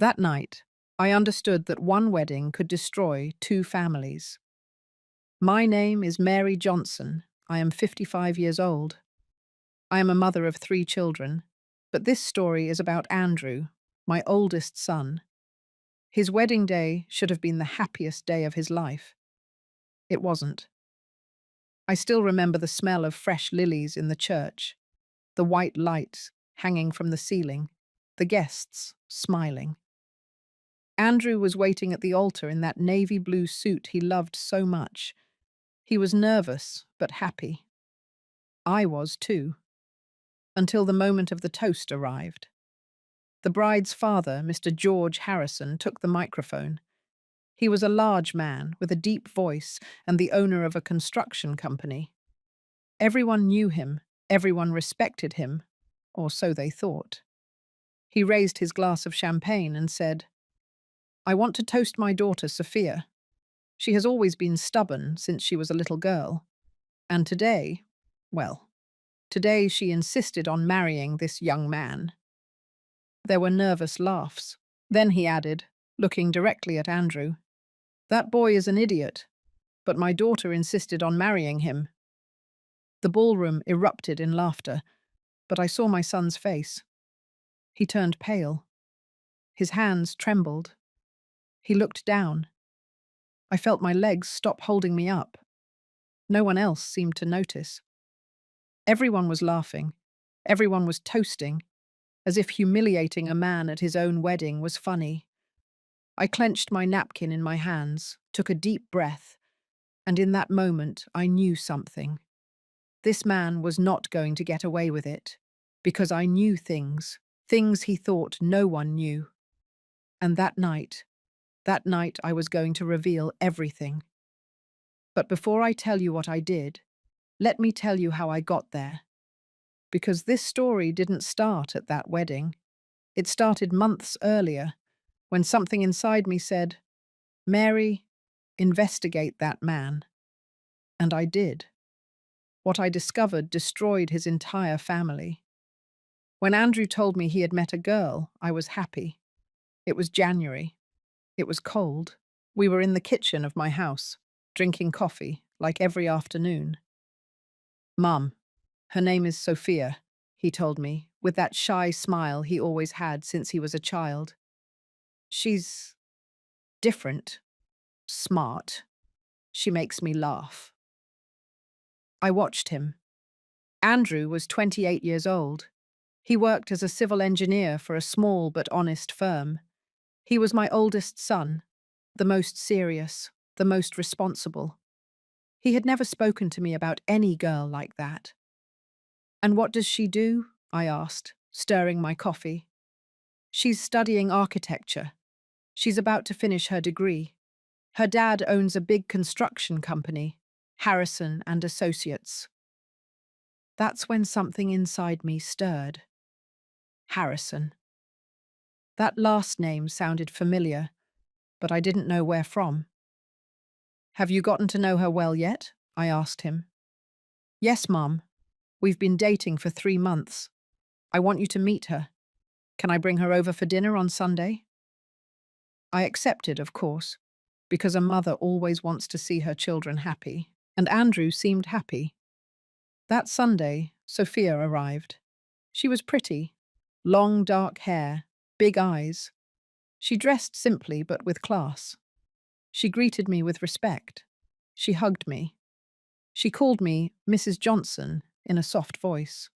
That night, I understood that one wedding could destroy two families. My name is Mary Johnson. I am 55 years old. I am a mother of three children. But this story is about Andrew, my oldest son. His wedding day should have been the happiest day of his life. It wasn't. I still remember the smell of fresh lilies in the church, the white lights hanging from the ceiling, the guests smiling. Andrew was waiting at the altar in that navy blue suit he loved so much. He was nervous, but happy. I was too, until the moment of the toast arrived. The bride's father, Mr. George Harrison, took the microphone. He was a large man with a deep voice and the owner of a construction company. Everyone knew him, everyone respected him, or so they thought. He raised his glass of champagne and said, "I want to toast my daughter, Sophia. She has always been stubborn since she was a little girl. And today, well, today she insisted on marrying this young man." There were nervous laughs. Then he added, looking directly at Andrew, "That boy is an idiot, but my daughter insisted on marrying him." The ballroom erupted in laughter, but I saw my son's face. He turned pale. His hands trembled. He looked down. I felt my legs stop holding me up. No one else seemed to notice. Everyone was laughing. Everyone was toasting, as if humiliating a man at his own wedding was funny. I clenched my napkin in my hands, took a deep breath, and in that moment I knew something. This man was not going to get away with it, because I knew things he thought no one knew. And that night I was going to reveal everything. But before I tell you what I did, let me tell you how I got there. Because this story didn't start at that wedding. It started months earlier, when something inside me said, "Mary, investigate that man." And I did. What I discovered destroyed his entire family. When Andrew told me he had met a girl, I was happy. It was January. It was cold. We were in the kitchen of my house, drinking coffee, like every afternoon. "Mum, her name is Sophia," he told me, with that shy smile he always had since he was a child. "She's different, smart. She makes me laugh." I watched him. Andrew was 28 years old. He worked as a civil engineer for a small but honest firm. He was my oldest son, the most serious, the most responsible. He had never spoken to me about any girl like that. "And what does she do?" I asked, stirring my coffee. "She's studying architecture. She's about to finish her degree. Her dad owns a big construction company, Harrison and Associates." That's when something inside me stirred. Harrison. That last name sounded familiar, but I didn't know where from. "Have you gotten to know her well yet?" I asked him. "Yes, Mum. We've been dating for 3 months. I want you to meet her. Can I bring her over for dinner on Sunday?" I accepted, of course, because a mother always wants to see her children happy, and Andrew seemed happy. That Sunday, Sophia arrived. She was pretty, long dark hair, big eyes. She dressed simply but with class. She greeted me with respect. She hugged me. She called me Mrs. Johnson in a soft voice.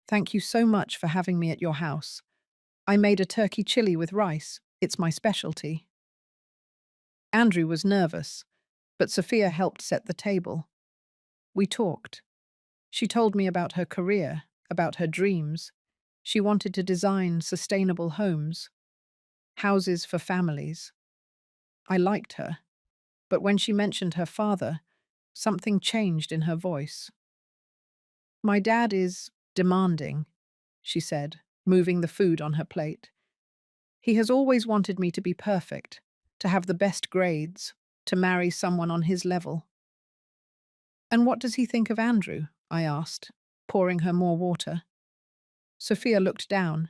"Thank you so much for having me at your house. I made a turkey chili with rice. It's my specialty." Andrew was nervous, but Sophia helped set the table. We talked. She told me about her career, about her dreams. She wanted to design sustainable homes, houses for families. I liked her, but when she mentioned her father, something changed in her voice. "My dad is demanding," she said, moving the food on her plate. "He has always wanted me to be perfect, to have the best grades, to marry someone on his level." "And what does he think of Andrew?" I asked, pouring her more water. Sophia looked down.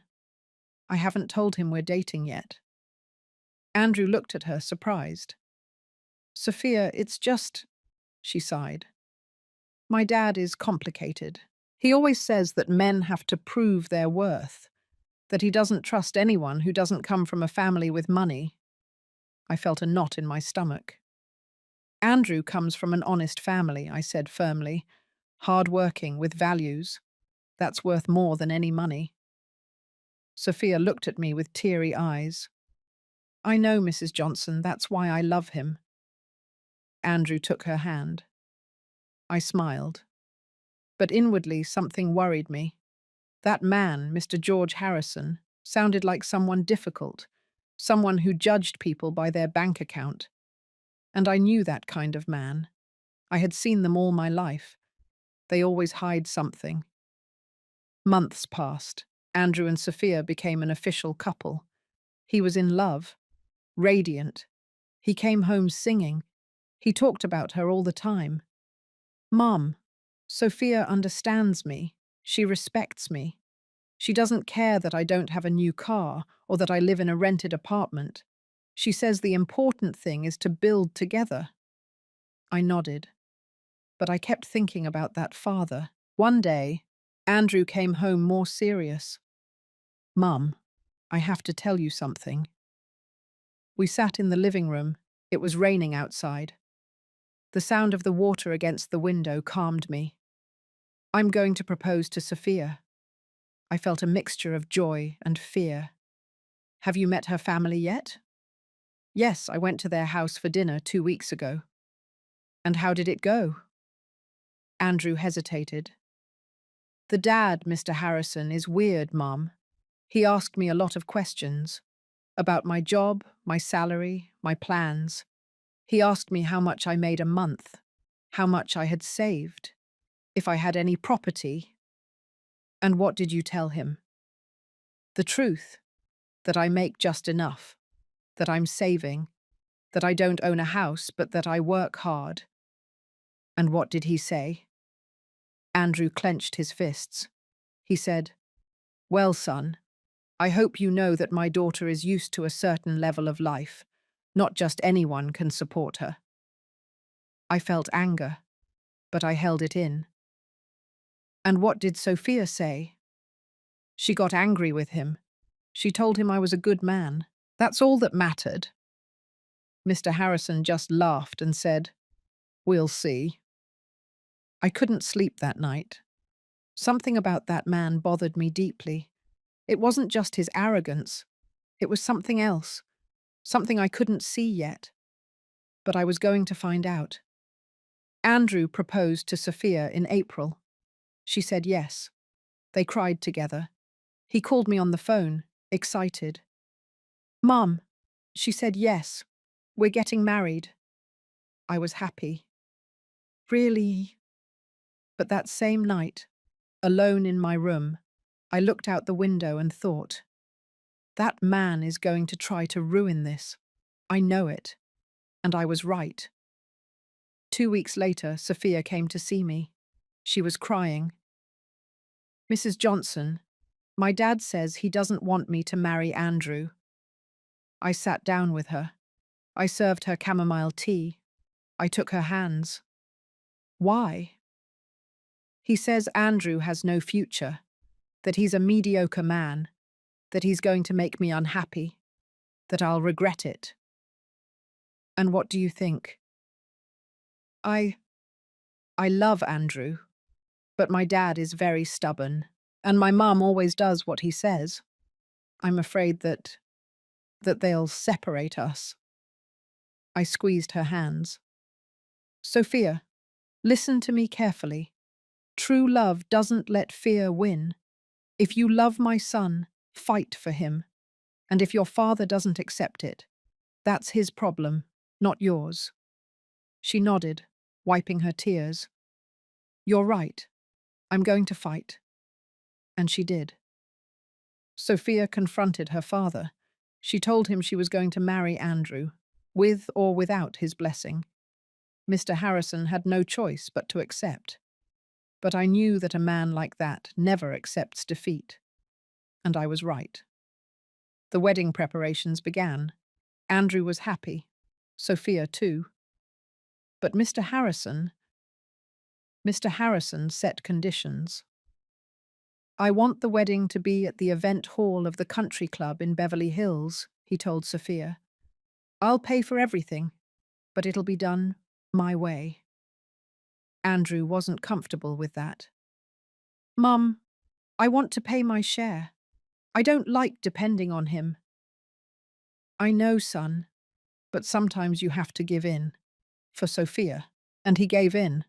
I haven't told him we're dating yet. Andrew looked at her, surprised. Sophia, it's just, she sighed. My dad is complicated. He always says that men have to prove their worth, that he doesn't trust anyone who doesn't come from a family with money. I felt a knot in my stomach. Andrew comes from an honest family, I said firmly. Hard-working, with values. That's worth more than any money. Sophia looked at me with teary eyes. I know, Mrs. Johnson, that's why I love him. Andrew took her hand. I smiled. But inwardly, something worried me. That man, Mr. George Harrison, sounded like someone difficult, someone who judged people by their bank account. And I knew that kind of man. I had seen them all my life. They always hide something. Months passed. Andrew and Sophia became an official couple. He was in love, radiant. He came home singing. He talked about her all the time. Mum, Sophia understands me. She respects me. She doesn't care that I don't have a new car or that I live in a rented apartment. She says the important thing is to build together. I nodded, but I kept thinking about that father. One day, Andrew came home more serious. Mum, I have to tell you something. We sat in the living room. It was raining outside. The sound of the water against the window calmed me. I'm going to propose to Sophia. I felt a mixture of joy and fear. Have you met her family yet? Yes, I went to their house for dinner 2 weeks ago. And how did it go? Andrew hesitated. The dad, Mr. Harrison, is weird, Mum. He asked me a lot of questions. About my job, my salary, my plans. He asked me how much I made a month, how much I had saved, if I had any property. And what did you tell him? The truth, that I make just enough, that I'm saving, that I don't own a house, but that I work hard. And what did he say? Andrew clenched his fists. He said, Well, son, I hope you know that my daughter is used to a certain level of life. Not just anyone can support her. I felt anger, but I held it in. And what did Sophia say? She got angry with him. She told him I was a good man. That's all that mattered. Mr. Harrison just laughed and said, We'll see. I couldn't sleep that night. Something about that man bothered me deeply. It wasn't just his arrogance. It was something else. Something I couldn't see yet. But I was going to find out. Andrew proposed to Sophia in April. She said yes. They cried together. He called me on the phone, excited. Mum, she said yes. We're getting married. I was happy. Really? But that same night, alone in my room, I looked out the window and thought, that man is going to try to ruin this. I know it. And I was right. 2 weeks later, Sophia came to see me. She was crying. Mrs. Johnson, my dad says he doesn't want me to marry Andrew. I sat down with her. I served her chamomile tea. I took her hands. Why? He says Andrew has no future, that he's a mediocre man, that he's going to make me unhappy, that I'll regret it. And what do you think? I love Andrew, but my dad is very stubborn, and my mum always does what he says. I'm afraid that they'll separate us. I squeezed her hands. Sophia, listen to me carefully. True love doesn't let fear win. If you love my son, fight for him. And if your father doesn't accept it, that's his problem, not yours. She nodded, wiping her tears. You're right. I'm going to fight. And she did. Sophia confronted her father. She told him she was going to marry Andrew, with or without his blessing. Mr. Harrison had no choice but to accept. But I knew that a man like that never accepts defeat. And I was right. The wedding preparations began. Andrew was happy. Sophia too. But Mr. Harrison set conditions. I want the wedding to be at the event hall of the country club in Beverly Hills, he told Sophia. I'll pay for everything, but it'll be done my way. Andrew wasn't comfortable with that. Mum, I want to pay my share. I don't like depending on him. I know, son, but sometimes you have to give in. For Sophia. And he gave in.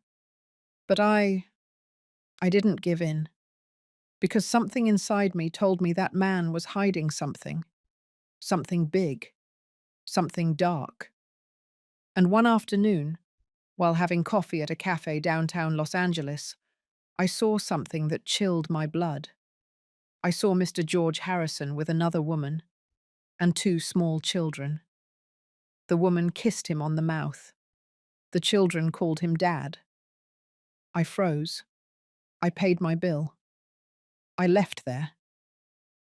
But I didn't give in. Because something inside me told me that man was hiding something. Something big. Something dark. And one afternoon, while having coffee at a cafe downtown Los Angeles, I saw something that chilled my blood. I saw Mr. George Harrison with another woman and two small children. The woman kissed him on the mouth. The children called him Dad. I froze. I paid my bill. I left there.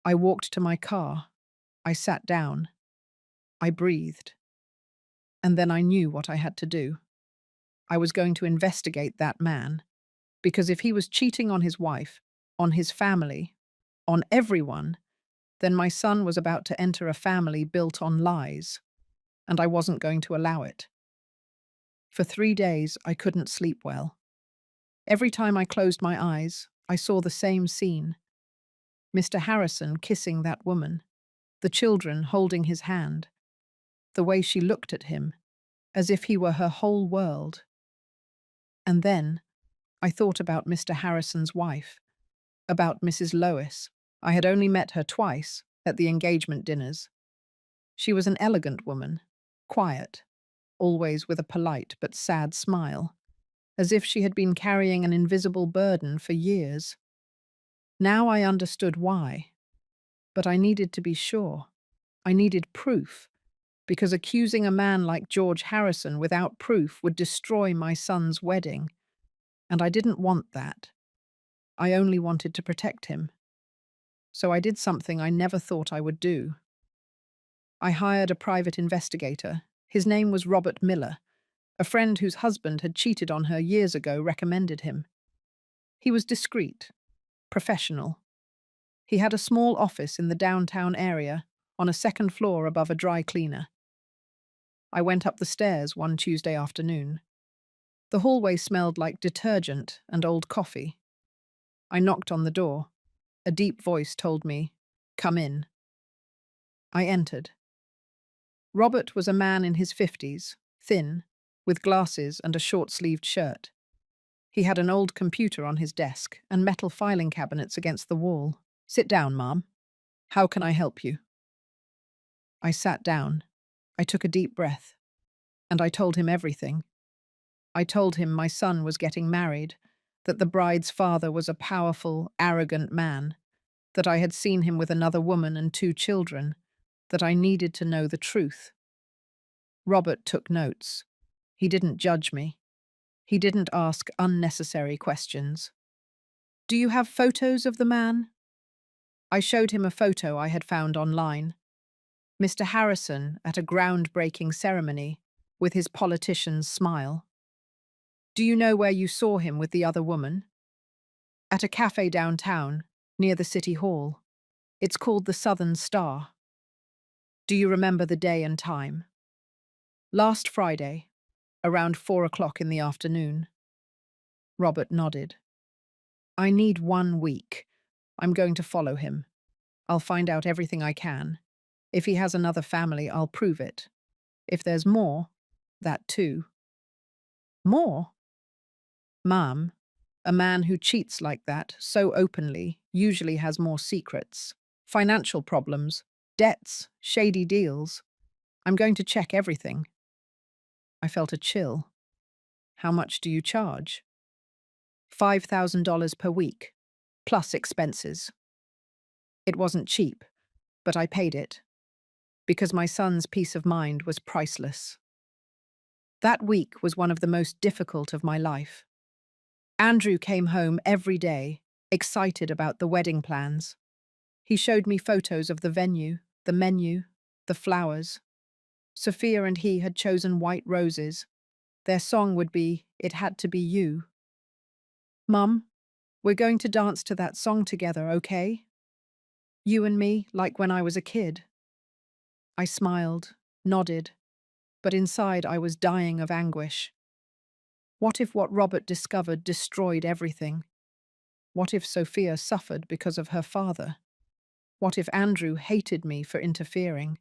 I walked to my car. I sat down. I breathed. And then I knew what I had to do. I was going to investigate that man, because if he was cheating on his wife, on his family, on everyone, then my son was about to enter a family built on lies, and I wasn't going to allow it. For 3 days, I couldn't sleep well. Every time I closed my eyes, I saw the same scene. Mr. Harrison kissing that woman, the children holding his hand, the way she looked at him, as if he were her whole world. And then I thought about Mr. Harrison's wife, about Mrs. Lois. I had only met her twice, at the engagement dinners. She was an elegant woman, quiet, always with a polite but sad smile, as if she had been carrying an invisible burden for years. Now I understood why, but I needed to be sure. I needed proof, because accusing a man like George Harrison without proof would destroy my son's wedding, and I didn't want that. I only wanted to protect him. So I did something I never thought I would do. I hired a private investigator. His name was Robert Miller. A friend whose husband had cheated on her years ago recommended him. He was discreet, professional. He had a small office in the downtown area, on a second floor above a dry cleaner. I went up the stairs one Tuesday afternoon. The hallway smelled like detergent and old coffee. I knocked on the door. A deep voice told me, "Come in." I entered. Robert was a man in his 50s, thin, with glasses and a short-sleeved shirt. He had an old computer on his desk and metal filing cabinets against the wall. "Sit down, Mom. How can I help you?" I sat down. I took a deep breath. And I told him everything. I told him my son was getting married, that the bride's father was a powerful, arrogant man, that I had seen him with another woman and 2 children, that I needed to know the truth. Robert took notes. He didn't judge me. He didn't ask unnecessary questions. "Do you have photos of the man?" I showed him a photo I had found online. Mr. Harrison at a groundbreaking ceremony, with his politician's smile. "Do you know where you saw him with the other woman?" "At a cafe downtown, near the city hall. It's called the Southern Star." "Do you remember the day and time?" "Last Friday, around 4 o'clock in the afternoon." Robert nodded. "I need 1 week. I'm going to follow him. I'll find out everything I can. If he has another family, I'll prove it. If there's more, that too." "More?" "Ma'am, a man who cheats like that, so openly, usually has more secrets. Financial problems, debts, shady deals. I'm going to check everything." I felt a chill. "How much do you charge?" $5,000 per week, plus expenses. It wasn't cheap, but I paid it, because my son's peace of mind was priceless. That week was one of the most difficult of my life. Andrew came home every day, excited about the wedding plans. He showed me photos of the venue, the menu, the flowers. Sophia and he had chosen white roses. Their song would be, "It Had to Be You." "Mum, we're going to dance to that song together, okay? You and me, like when I was a kid." I smiled, nodded, but inside I was dying of anguish. What if what Robert discovered destroyed everything? What if Sophia suffered because of her father? What if Andrew hated me for interfering?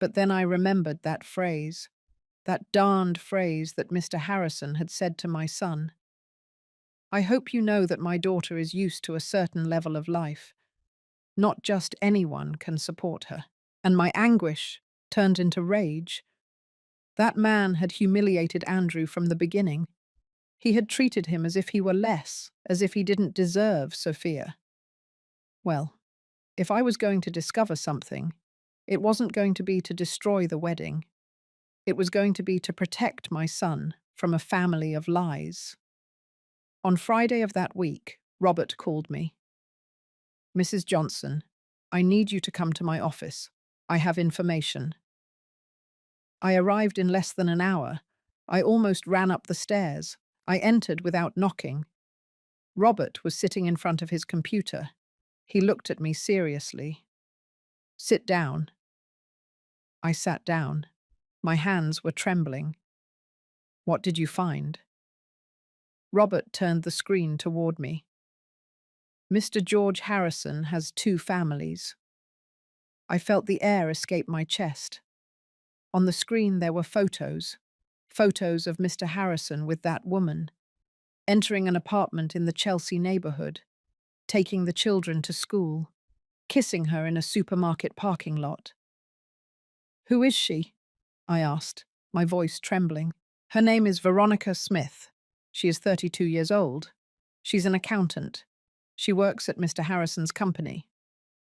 But then I remembered that phrase, that darned phrase that Mr. Harrison had said to my son. "I hope you know that my daughter is used to a certain level of life. Not just anyone can support her." And my anguish turned into rage. That man had humiliated Andrew from the beginning. He had treated him as if he were less, as if he didn't deserve Sophia. Well, if I was going to discover something, it wasn't going to be to destroy the wedding. It was going to be to protect my son from a family of lies. On Friday of that week, Robert called me. "Mrs. Johnson, I need you to come to my office. I have information." I arrived in less than an hour. I almost ran up the stairs. I entered without knocking. Robert was sitting in front of his computer. He looked at me seriously. "Sit down." I sat down. My hands were trembling. "What did you find?" Robert turned the screen toward me. "Mr. George Harrison has two families." I felt the air escape my chest. On the screen there were photos. Photos of Mr. Harrison with that woman, entering an apartment in the Chelsea neighborhood, taking the children to school, kissing her in a supermarket parking lot. "Who is she?" I asked, my voice trembling. "Her name is Veronica Smith. She is 32 years old. She's an accountant. She works at Mr. Harrison's company,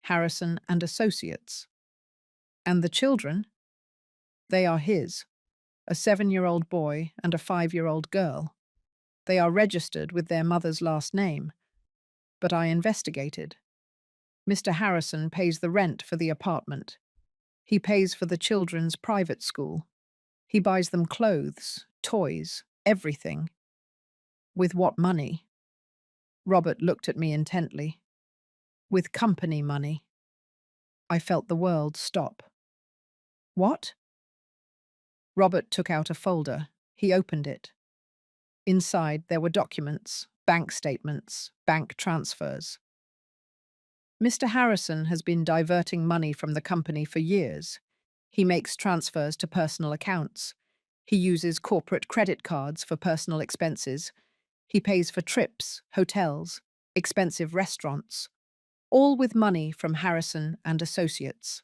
Harrison and Associates." "And the children?" "They are his, a 7-year-old boy and a 5-year-old girl. They are registered with their mother's last name. But I investigated. Mr. Harrison pays the rent for the apartment. He pays for the children's private school. He buys them clothes, toys, everything." "With what money?" Robert looked at me intently. "With company money." I felt the world stop. "What?" Robert took out a folder. He opened it. Inside there were documents, bank statements, bank transfers. "Mr. Harrison has been diverting money from the company for years. He makes transfers to personal accounts. He uses corporate credit cards for personal expenses. He pays for trips, hotels, expensive restaurants, all with money from Harrison and Associates."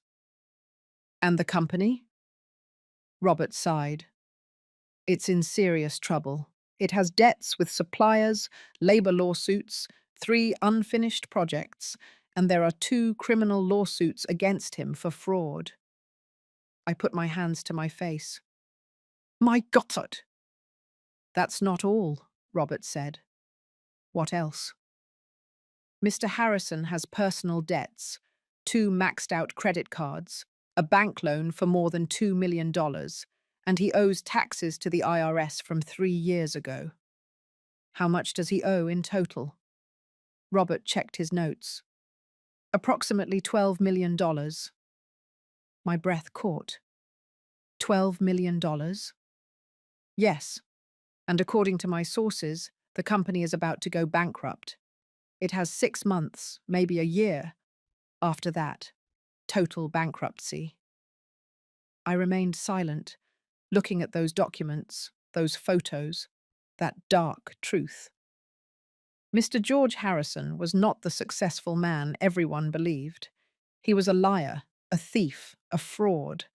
"And the company?" Robert sighed. "It's in serious trouble. It has debts with suppliers, labor lawsuits, 3 unfinished projects, and there are 2 criminal lawsuits against him for fraud." I put my hands to my face. "My Gott!" "That's not all," Robert said. "What else?" "Mr. Harrison has personal debts, 2 maxed-out credit cards, a bank loan for more than $2 million, and he owes taxes to the IRS from 3 years ago." "How much does he owe in total?" Robert checked his notes. "Approximately $12 million." My breath caught. $12 million? "Yes, and according to my sources, the company is about to go bankrupt. It has 6 months, maybe a year. After that, total bankruptcy." I remained silent, looking at those documents, those photos, that dark truth. Mr. George Harrison was not the successful man everyone believed. He was a liar, a thief, a fraud,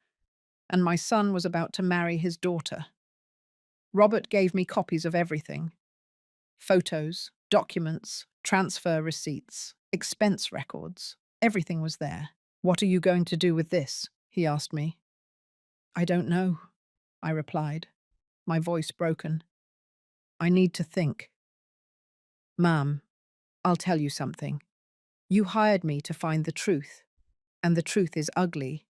and my son was about to marry his daughter. Robert gave me copies of everything. Photos, documents, transfer receipts, expense records. Everything was there. "What are you going to do with this?" he asked me. "I don't know," I replied, my voice broken. "I need to think." "Ma'am, I'll tell you something. You hired me to find the truth. And the truth is ugly,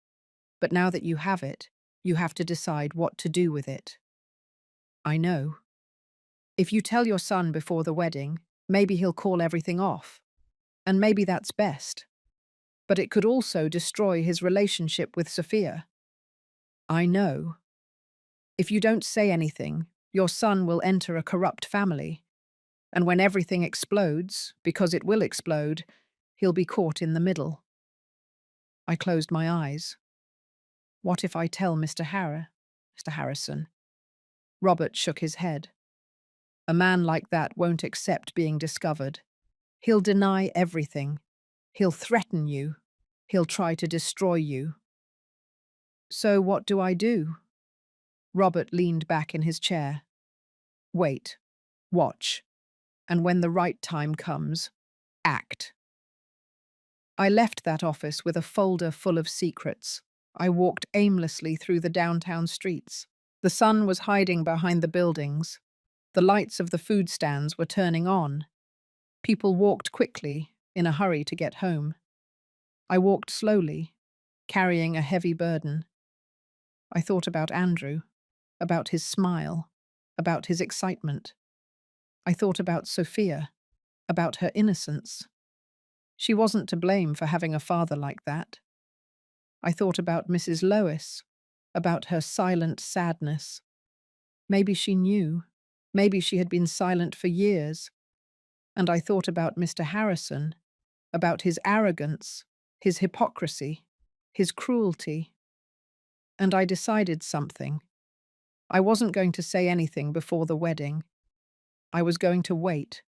but now that you have it, you have to decide what to do with it. I know. If you tell your son before the wedding, maybe he'll call everything off. And maybe that's best. But it could also destroy his relationship with Sophia. I know. If you don't say anything, your son will enter a corrupt family. And when everything explodes, because it will explode, he'll be caught in the middle. I closed my eyes. What if I tell Mr. Harrison? Robert shook his head. A man like that won't accept being discovered. He'll deny everything. He'll threaten you. He'll try to destroy you. So what do I do? Robert leaned back in his chair. Wait. Watch. And when the right time comes, act. I left that office with a folder full of secrets. I walked aimlessly through the downtown streets. The sun was hiding behind the buildings. The lights of the food stands were turning on. People walked quickly, in a hurry to get home. I walked slowly, carrying a heavy burden. I thought about Andrew, about his smile, about his excitement. I thought about Sophia, about her innocence. She wasn't to blame for having a father like that. I thought about Mrs. Lois, about her silent sadness. Maybe she knew. Maybe she had been silent for years. And I thought about Mr. Harrison, about his arrogance, his hypocrisy, his cruelty. And I decided something. I wasn't going to say anything before the wedding. I was going to wait.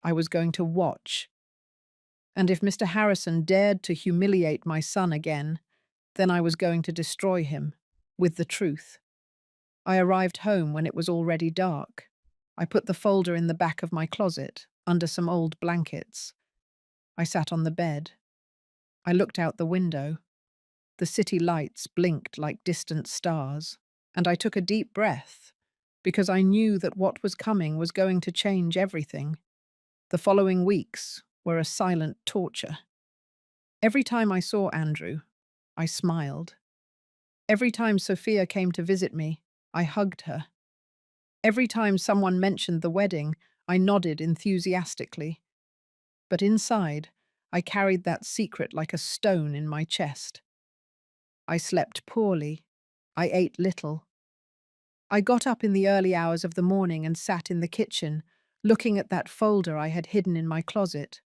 I was going to watch. And if Mr. Harrison dared to humiliate my son again, then I was going to destroy him, with the truth. I arrived home when it was already dark. I put the folder in the back of my closet, under some old blankets. I sat on the bed. I looked out the window. The city lights blinked like distant stars, and I took a deep breath, because I knew that what was coming was going to change everything. The following weeks were a silent torture. Every time I saw Andrew, I smiled. Every time Sophia came to visit me, I hugged her. Every time someone mentioned the wedding, I nodded enthusiastically. But inside, I carried that secret like a stone in my chest. I slept poorly. I ate little. I got up in the early hours of the morning and sat in the kitchen, looking at that folder I had hidden in my closet.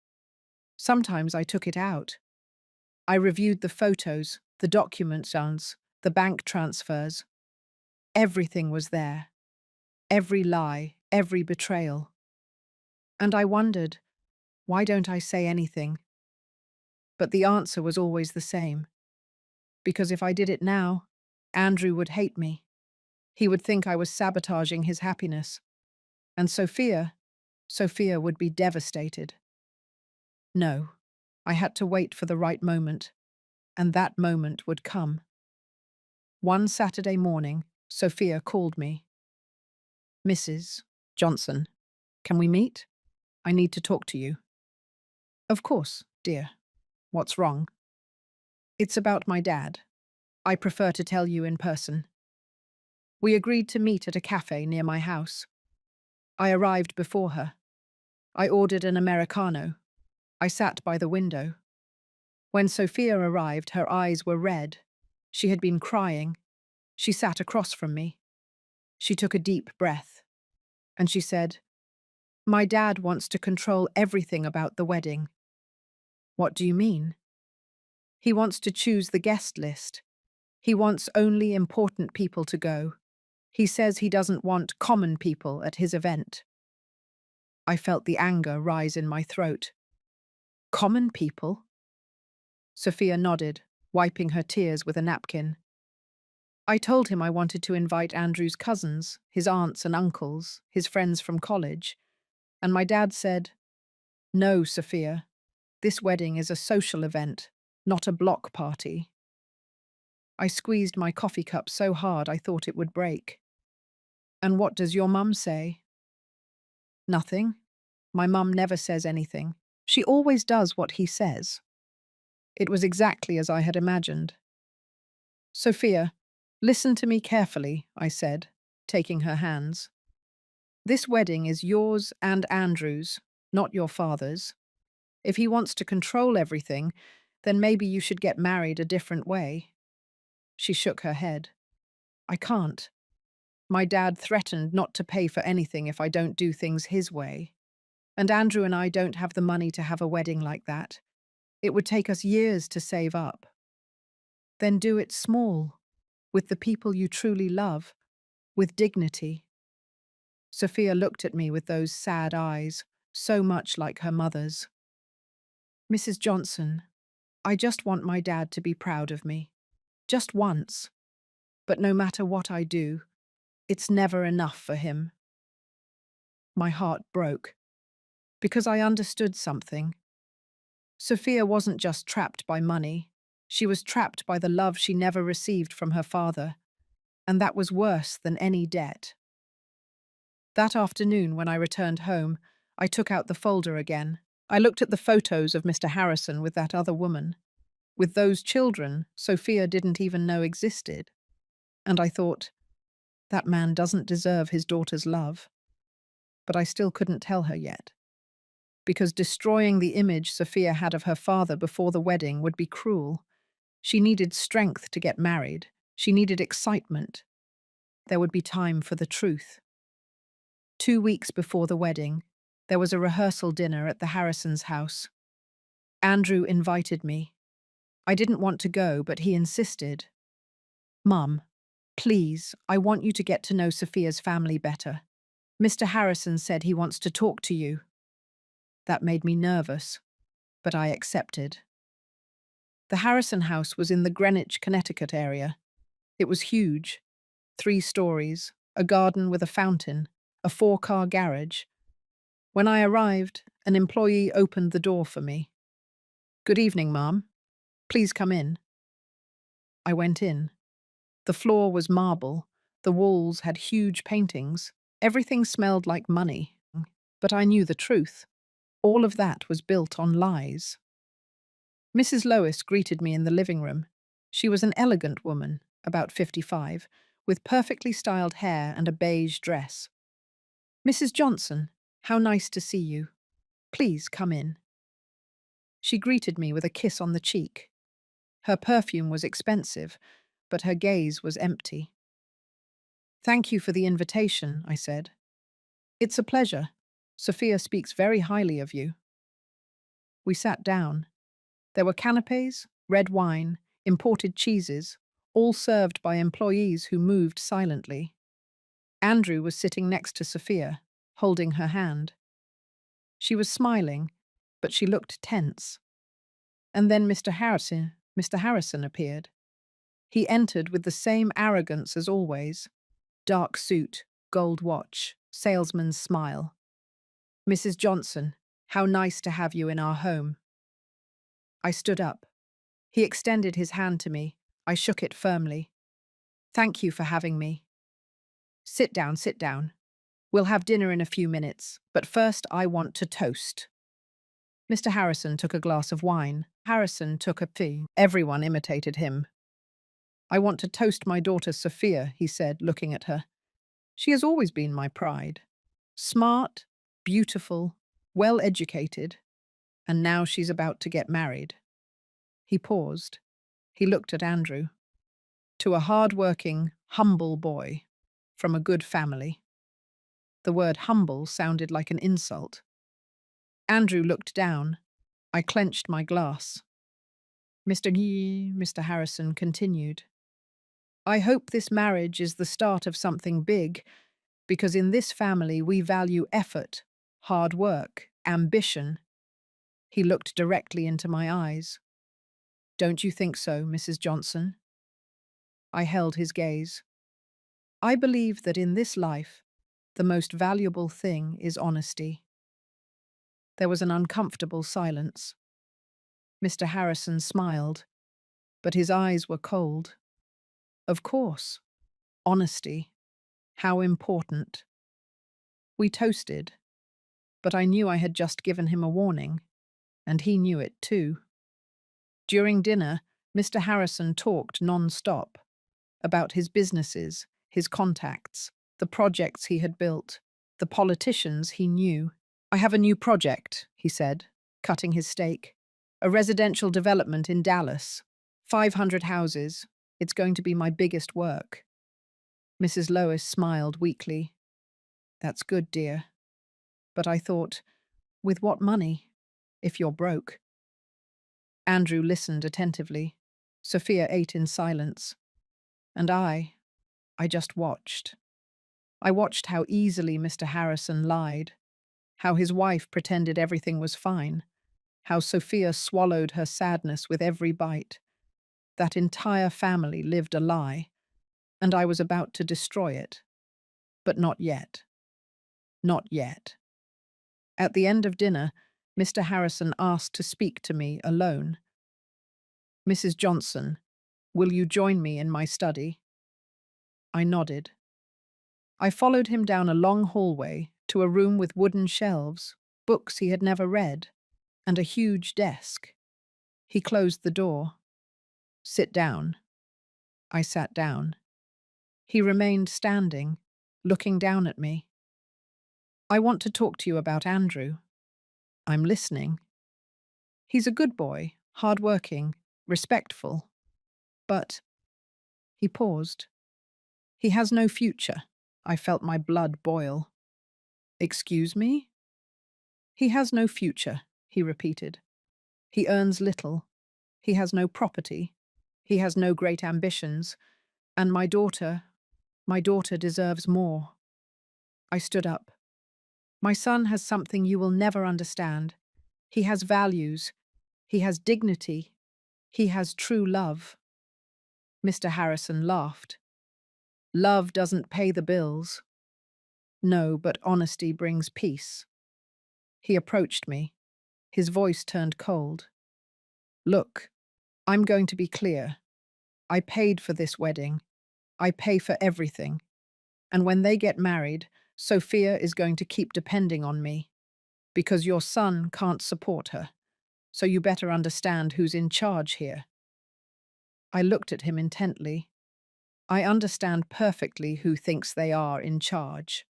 Sometimes I took it out. I reviewed the photos, the documents, the bank transfers. Everything was there. Every lie, every betrayal. And I wondered, why don't I say anything? But the answer was always the same. Because if I did it now, Andrew would hate me. He would think I was sabotaging his happiness. And Sophia would be devastated. No, I had to wait for the right moment, and that moment would come. One Saturday morning, Sophia called me. Mrs. Johnson, can we meet? I need to talk to you. Of course, dear. What's wrong? It's about my dad. I prefer to tell you in person. We agreed to meet at a cafe near my house. I arrived before her. I ordered an Americano. I sat by the window. When Sophia arrived, her eyes were red. She had been crying. She sat across from me. She took a deep breath. And she said, "My dad wants to control everything about the wedding." What do you mean? He wants to choose the guest list. He wants only important people to go. He says he doesn't want common people at his event. I felt the anger rise in my throat. Common people? Sophia nodded, wiping her tears with a napkin. I told him I wanted to invite Andrew's cousins, his aunts and uncles, his friends from college, and my dad said, "No, Sophia, this wedding is a social event, not a block party." I squeezed my coffee cup so hard I thought it would break. And what does your mum say? Nothing. My mum never says anything. She always does what he says. It was exactly as I had imagined. Sophia, listen to me carefully, I said, taking her hands. This wedding is yours and Andrew's, not your father's. If he wants to control everything, then maybe you should get married a different way. She shook her head. I can't. My dad threatened not to pay for anything if I don't do things his way. And Andrew and I don't have the money to have a wedding like that. It would take us years to save up. Then do it small, with the people you truly love, with dignity. Sophia looked at me with those sad eyes, so much like her mother's. Mrs. Johnson, I just want my dad to be proud of me. Just once. But no matter what I do, it's never enough for him. My heart broke, because I understood something. Sophia wasn't just trapped by money. She was trapped by the love she never received from her father, and that was worse than any debt. That afternoon, when I returned home, I took out the folder again. I looked at the photos of Mr. Harrison with that other woman, with those children Sophia didn't even know existed. And I thought, that man doesn't deserve his daughter's love. But I still couldn't tell her yet, because destroying the image Sophia had of her father before the wedding would be cruel. She needed strength to get married. She needed excitement. There would be time for the truth. 2 weeks before the wedding, there was a rehearsal dinner at the Harrisons' house. Andrew invited me. I didn't want to go, but he insisted. Mum, please, I want you to get to know Sophia's family better. Mr. Harrison said he wants to talk to you. That made me nervous, but I accepted. The Harrison house was in the Greenwich, Connecticut area. It was huge, 3 stories, a garden with a fountain, a 4-car garage. When I arrived, an employee opened the door for me. Good evening, ma'am. Please come in. I went in. The floor was marble. The walls had huge paintings. Everything smelled like money. But I knew the truth. All of that was built on lies. Mrs. Lois greeted me in the living room. She was an elegant woman, about 55, with perfectly styled hair and a beige dress. Mrs. Johnson, how nice to see you. Please come in. She greeted me with a kiss on the cheek. Her perfume was expensive, but her gaze was empty. Thank you for the invitation, I said. It's a pleasure. Sophia speaks very highly of you. We sat down. There were canapes, red wine, imported cheeses, all served by employees who moved silently. Andrew was sitting next to Sophia, holding her hand. She was smiling, but she looked tense. And then Mr. Harrison appeared. He entered with the same arrogance as always. Dark suit, gold watch, salesman's smile. Mrs. Johnson, how nice to have you in our home. I stood up. He extended his hand to me. I shook it firmly. Thank you for having me. Sit down, sit down. We'll have dinner in a few minutes, but first I want to toast. Mr. Harrison took a glass of wine. Harrison took a tea. Everyone imitated him. I want to toast my daughter Sophia, he said, looking at her. She has always been my pride. Smart, beautiful, well-educated, and now she's about to get married. He paused. He looked at Andrew. To a hard-working, humble boy from a good family. The word humble sounded like an insult. Andrew looked down. I clenched my glass. Mr. Harrison continued. I hope this marriage is the start of something big, because in this family we value effort, hard work, ambition. He looked directly into my eyes. Don't you think so, Mrs. Johnson? I held his gaze. I believe that in this life, the most valuable thing is honesty. There was an uncomfortable silence. Mr. Harrison smiled, but his eyes were cold. Of course. Honesty. How important. We toasted, but I knew I had just given him a warning, and he knew it too. During dinner, Mr. Harrison talked non-stop about his businesses, his contacts, the projects he had built, the politicians he knew. "I have a new project," he said, cutting his steak. "A residential development in Dallas. 500 houses. It's going to be my biggest work." Mrs. Lois smiled weakly. "That's good, dear. But I thought, with what money, if you're broke?" Andrew listened attentively. Sophia ate in silence. And I just watched. I watched how easily Mr. Harrison lied, how his wife pretended everything was fine, how Sophia swallowed her sadness with every bite. That entire family lived a lie, and I was about to destroy it. But not yet. Not yet. At the end of dinner, Mr. Harrison asked to speak to me alone. "Mrs. Johnson, will you join me in my study?" I nodded. I followed him down a long hallway to a room with wooden shelves, books he had never read, and a huge desk. He closed the door. "Sit down." I sat down. He remained standing, looking down at me. "I want to talk to you about Andrew." "I'm listening." "He's a good boy, hard-working, respectful. But—" He paused. "He has no future." I felt my blood boil. "Excuse me?" "He has no future," he repeated. "He earns little. He has no property. He has no great ambitions. And my daughter deserves more." I stood up. "My son has something you will never understand. He has values. He has dignity. He has true love." Mr. Harrison laughed. "Love doesn't pay the bills." "No, but honesty brings peace." He approached me. His voice turned cold. "Look, I'm going to be clear. I paid for this wedding. I pay for everything. And when they get married, Sophia is going to keep depending on me. Because your son can't support her. So you better understand who's in charge here." I looked at him intently. I understand perfectly who thinks they are in charge.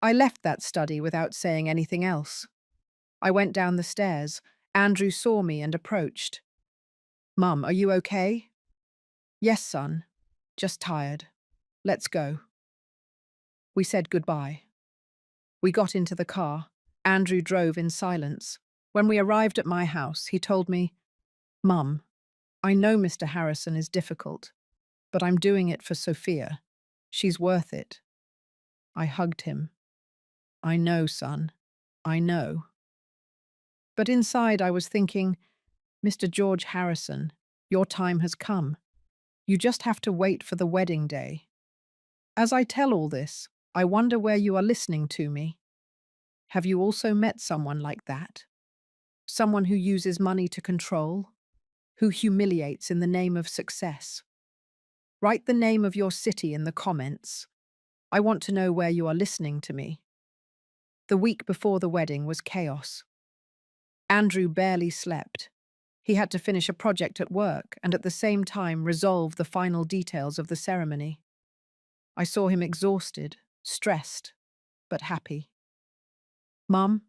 I left that study without saying anything else. I went down the stairs. Andrew saw me and approached. "Mum, are you okay?" "Yes, son. Just tired. Let's go." We said goodbye. We got into the car. Andrew drove in silence. When we arrived at my house, he told me, "Mum, I know Mr. Harrison is difficult, but I'm doing it for Sophia. She's worth it." I hugged him. "I know, son. I know." But inside I was thinking, "Mr. George Harrison, your time has come. You just have to wait for the wedding day." As I tell all this, I wonder where you are listening to me. Have you also met someone like that? Someone who uses money to control? Who humiliates in the name of success? Write the name of your city in the comments. I want to know where you are listening to me. The week before the wedding was chaos. Andrew barely slept. He had to finish a project at work and at the same time resolve the final details of the ceremony. I saw him exhausted, stressed, but happy. "Mum,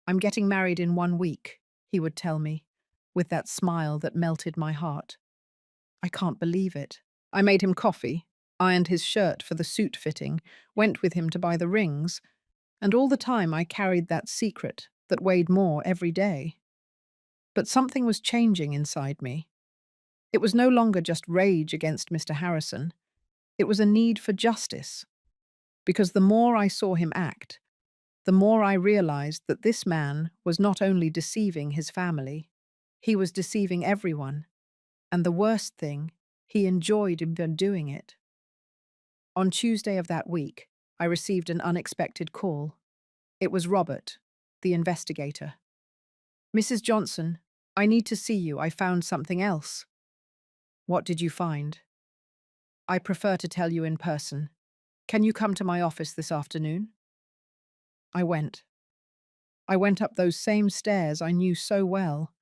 I'm getting married in 1 week," he would tell me, with that smile that melted my heart. I can't believe it. I made him coffee, ironed his shirt for the suit fitting, went with him to buy the rings, and all the time I carried that secret that weighed more every day. But something was changing inside me. It was no longer just rage against Mr. Harrison. It was a need for justice. Because the more I saw him act, the more I realized that this man was not only deceiving his family, he was deceiving everyone. And the worst thing, he enjoyed in doing it. On Tuesday of that week, I received an unexpected call. It was Robert, the investigator. "Mrs. Johnson, I need to see you. I found something else." "What did you find?" "I prefer to tell you in person. Can you come to my office this afternoon?" I went. I went up those same stairs I knew so well.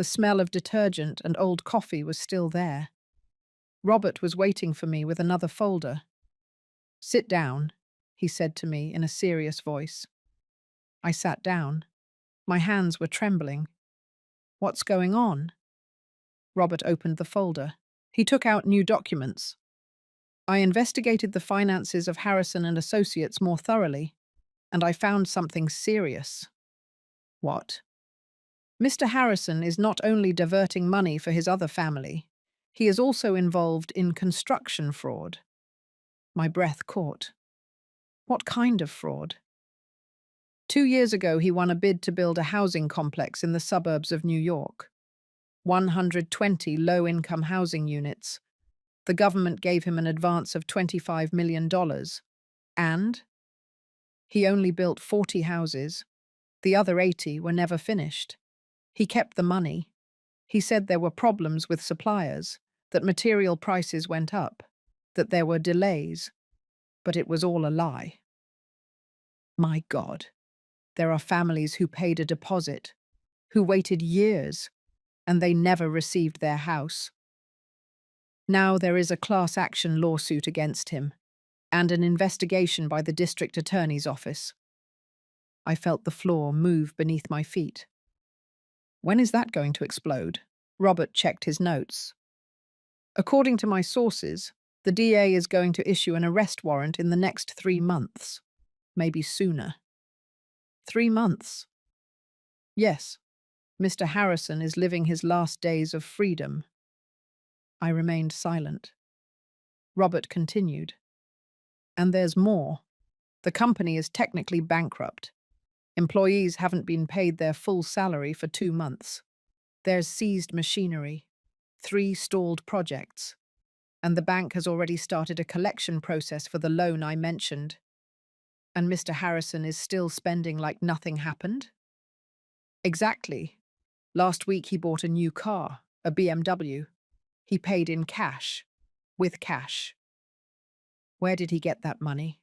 The smell of detergent and old coffee was still there. Robert was waiting for me with another folder. "Sit down," he said to me in a serious voice. I sat down. My hands were trembling. "What's going on?" Robert opened the folder. He took out new documents. I investigated the finances of Harrison and Associates more thoroughly, and I found something serious. What? Mr. Harrison is not only diverting money for his other family, he is also involved in construction fraud. My breath caught. What kind of fraud? 2 years ago, he won a bid to build a housing complex in the suburbs of New York. 120 low-income housing units. The government gave him an advance of $25 million. And he only built 40 houses. The other 80 were never finished. He kept the money. He said there were problems with suppliers, that material prices went up, that there were delays. But it was all a lie. My God, there are families who paid a deposit, who waited years, and they never received their house. Now there is a class action lawsuit against him, and an investigation by the district attorney's office. I felt the floor move beneath my feet. When is that going to explode? Robert checked his notes. According to my sources, the DA is going to issue an arrest warrant in the next 3 months, maybe sooner. 3 months? Yes, Mr. Harrison is living his last days of freedom. I remained silent. Robert continued. And there's more. The company is technically bankrupt. Employees haven't been paid their full salary for 2 months. There's seized machinery, 3 stalled projects, and the bank has already started a collection process for the loan I mentioned. And Mr. Harrison is still spending like nothing happened? Exactly. Last week he bought a new car, a BMW. He paid in cash, with cash. Where did he get that money?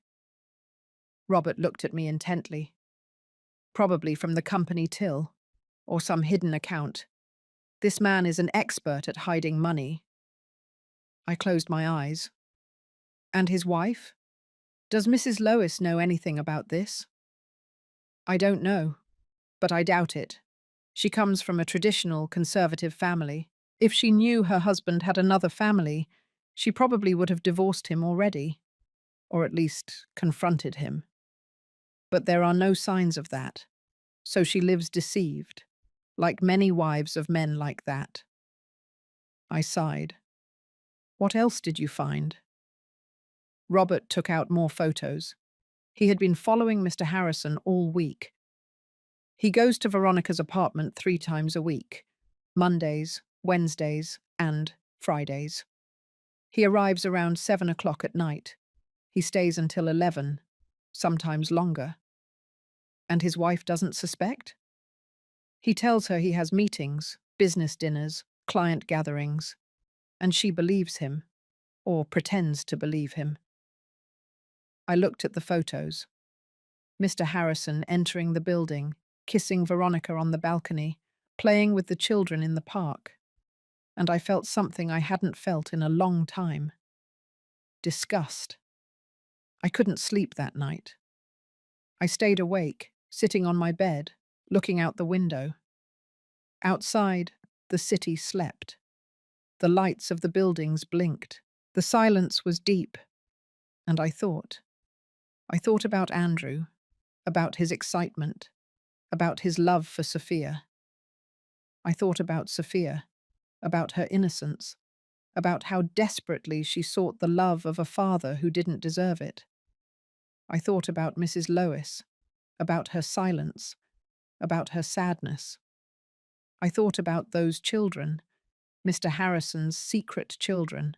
Robert looked at me intently. Probably from the company till, or some hidden account. This man is an expert at hiding money. I closed my eyes. And his wife? Does Mrs. Lois know anything about this? I don't know, but I doubt it. She comes from a traditional conservative family. If she knew her husband had another family, she probably would have divorced him already, or at least confronted him. But there are no signs of that, so she lives deceived, like many wives of men like that. I sighed. What else did you find? Robert took out more photos. He had been following Mr. Harrison all week. He goes to Veronica's apartment 3 times a week, Mondays, Wednesdays, and Fridays. He arrives around 7 o'clock at night. He stays until 11, sometimes longer. And his wife doesn't suspect? He tells her he has meetings, business dinners, client gatherings, and she believes him, or pretends to believe him. I looked at the photos. Mr. Harrison entering the building, kissing Veronica on the balcony, playing with the children in the park. And I felt something I hadn't felt in a long time. Disgust. I couldn't sleep that night. I stayed awake, sitting on my bed, looking out the window. Outside, the city slept. The lights of the buildings blinked. The silence was deep. And I thought. I thought about Andrew, about his excitement, about his love for Sophia. I thought about Sophia, about her innocence, about how desperately she sought the love of a father who didn't deserve it. I thought about Mrs. Lois, about her silence, about her sadness. I thought about those children, Mr. Harrison's secret children,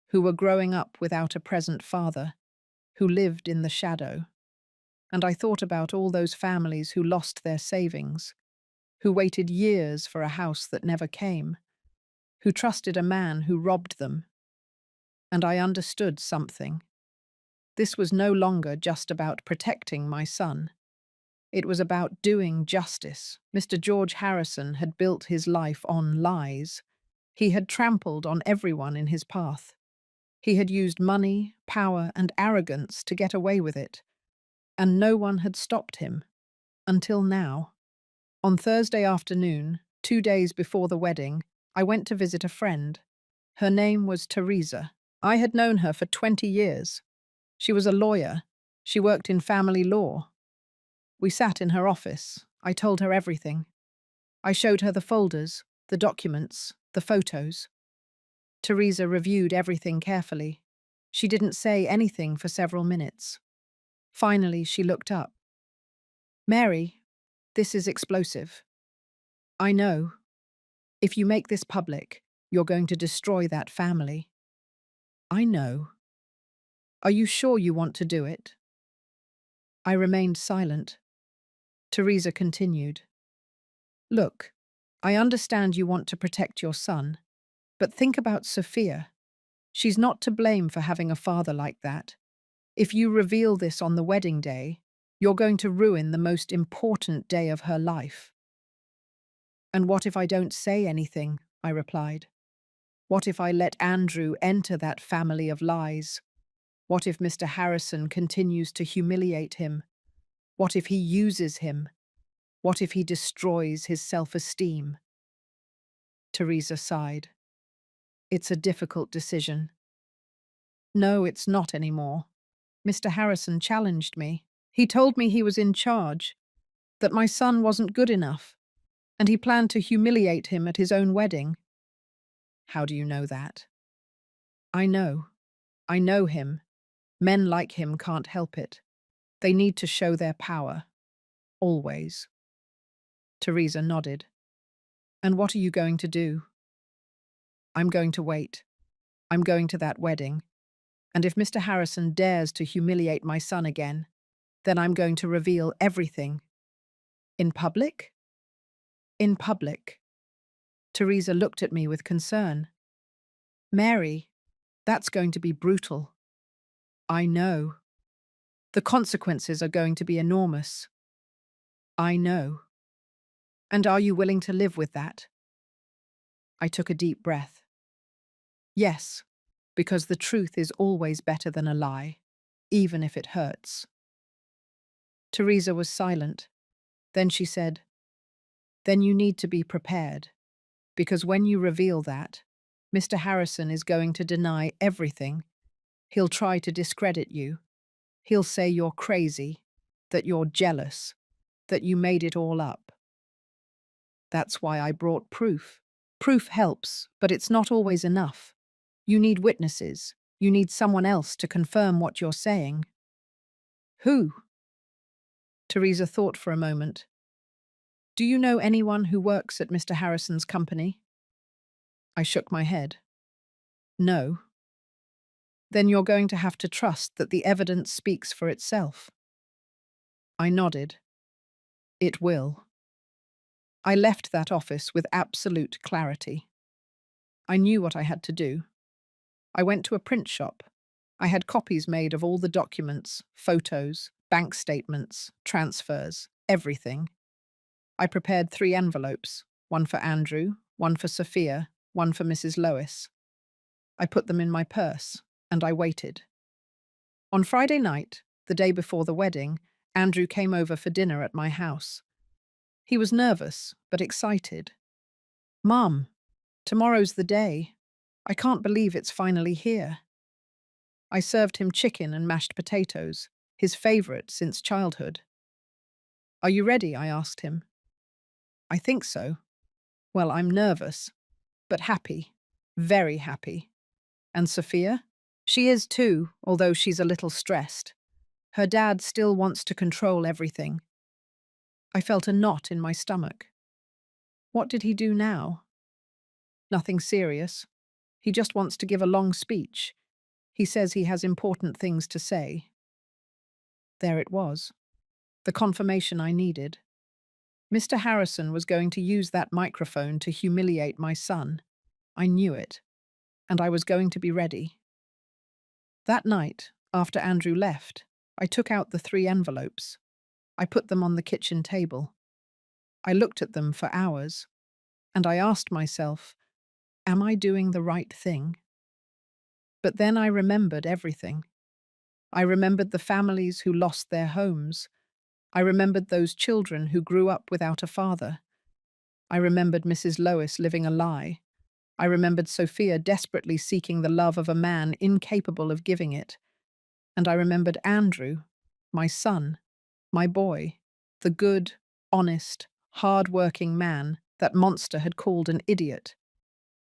who were growing up without a present father, who lived in the shadow. And I thought about all those families who lost their savings, who waited years for a house that never came, who trusted a man who robbed them. And I understood something. This was no longer just about protecting my son. It was about doing justice. Mr. George Harrison had built his life on lies. He had trampled on everyone in his path. He had used money, power, and arrogance to get away with it, and no one had stopped him. Until now. On Thursday afternoon, 2 days before the wedding, I went to visit a friend. Her name was Teresa. I had known her for 20 years. She was a lawyer. She worked in family law. We sat in her office. I told her everything. I showed her the folders, the documents, the photos. Teresa reviewed everything carefully. She didn't say anything for several minutes. Finally, she looked up. "Mary, this is explosive. I know. If you make this public, you're going to destroy that family." "I know. Are you sure you want to do it?" I remained silent. Teresa continued. "Look, I understand you want to protect your son, but think about Sophia. She's not to blame for having a father like that. If you reveal this on the wedding day, you're going to ruin the most important day of her life." "And what if I don't say anything?" I replied. "What if I let Andrew enter that family of lies? What if Mr. Harrison continues to humiliate him? What if he uses him? What if he destroys his self-esteem?" Teresa sighed. "It's a difficult decision." "No, it's not anymore. Mr. Harrison challenged me. He told me he was in charge, that my son wasn't good enough, and he planned to humiliate him at his own wedding." "How do you know that?" "I know. I know him. Men like him can't help it. They need to show their power. Always." Teresa nodded. "And what are you going to do?" "I'm going to wait. I'm going to that wedding. And if Mr. Harrison dares to humiliate my son again, then I'm going to reveal everything." "In public?" "In public." Teresa looked at me with concern. "Mary, that's going to be brutal." "I know. The consequences are going to be enormous." "I know. And are you willing to live with that?" I took a deep breath. "Yes, because the truth is always better than a lie, even if it hurts." Teresa was silent. Then she said, "Then you need to be prepared, because when you reveal that, Mr. Harrison is going to deny everything. He'll try to discredit you. He'll say you're crazy, that you're jealous, that you made it all up." That's why I brought proof. Proof helps, but it's not always enough. You need witnesses. You need someone else to confirm what you're saying. "Who?" Teresa thought for a moment. "Do you know anyone who works at Mr. Harrison's company?" I shook my head. "No." "Then you're going to have to trust that the evidence speaks for itself." I nodded. "It will." I left that office with absolute clarity. I knew what I had to do. I went to a print shop. I had copies made of all the documents, photos, bank statements, transfers, everything. I prepared 3 envelopes, one for Andrew, one for Sophia, one for Mrs. Lois. I put them in my purse, and I waited. On Friday night, the day before the wedding, Andrew came over for dinner at my house. He was nervous, but excited. "Mum, tomorrow's the day. I can't believe it's finally here." I served him chicken and mashed potatoes, his favorite since childhood. "Are you ready?" I asked him. "I think so." "Well, I'm nervous, but happy, very happy." "And Sophia?" "She is too, although she's a little stressed. Her dad still wants to control everything." I felt a knot in my stomach. What did he do now? Nothing serious. He just wants to give a long speech. He says he has important things to say. There it was. The confirmation I needed. Mr. Harrison was going to use that microphone to humiliate my son. I knew it, and I was going to be ready. That night, after Andrew left, I took out the 3 envelopes. I put them on the kitchen table. I looked at them for hours, and I asked myself, am I doing the right thing? But then I remembered everything. I remembered the families who lost their homes. I remembered those children who grew up without a father. I remembered Mrs. Lois living a lie. I remembered Sophia desperately seeking the love of a man incapable of giving it. And I remembered Andrew, my son, my boy, the good, honest, hard-working man that Monster had called an idiot.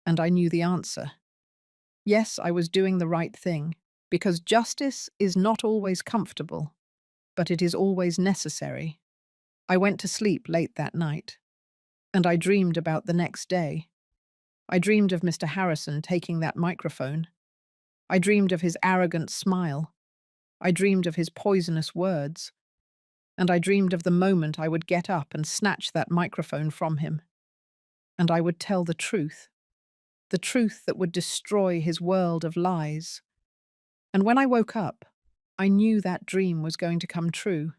And I knew the answer. Yes, I was doing the right thing, because justice is not always comfortable, but it is always necessary. I went to sleep late that night, and I dreamed about the next day. I dreamed of Mr. Harrison taking that microphone. I dreamed of his arrogant smile. I dreamed of his poisonous words. And I dreamed of the moment I would get up and snatch that microphone from him. And I would tell the truth that would destroy his world of lies. And when I woke up, I knew that dream was going to come true,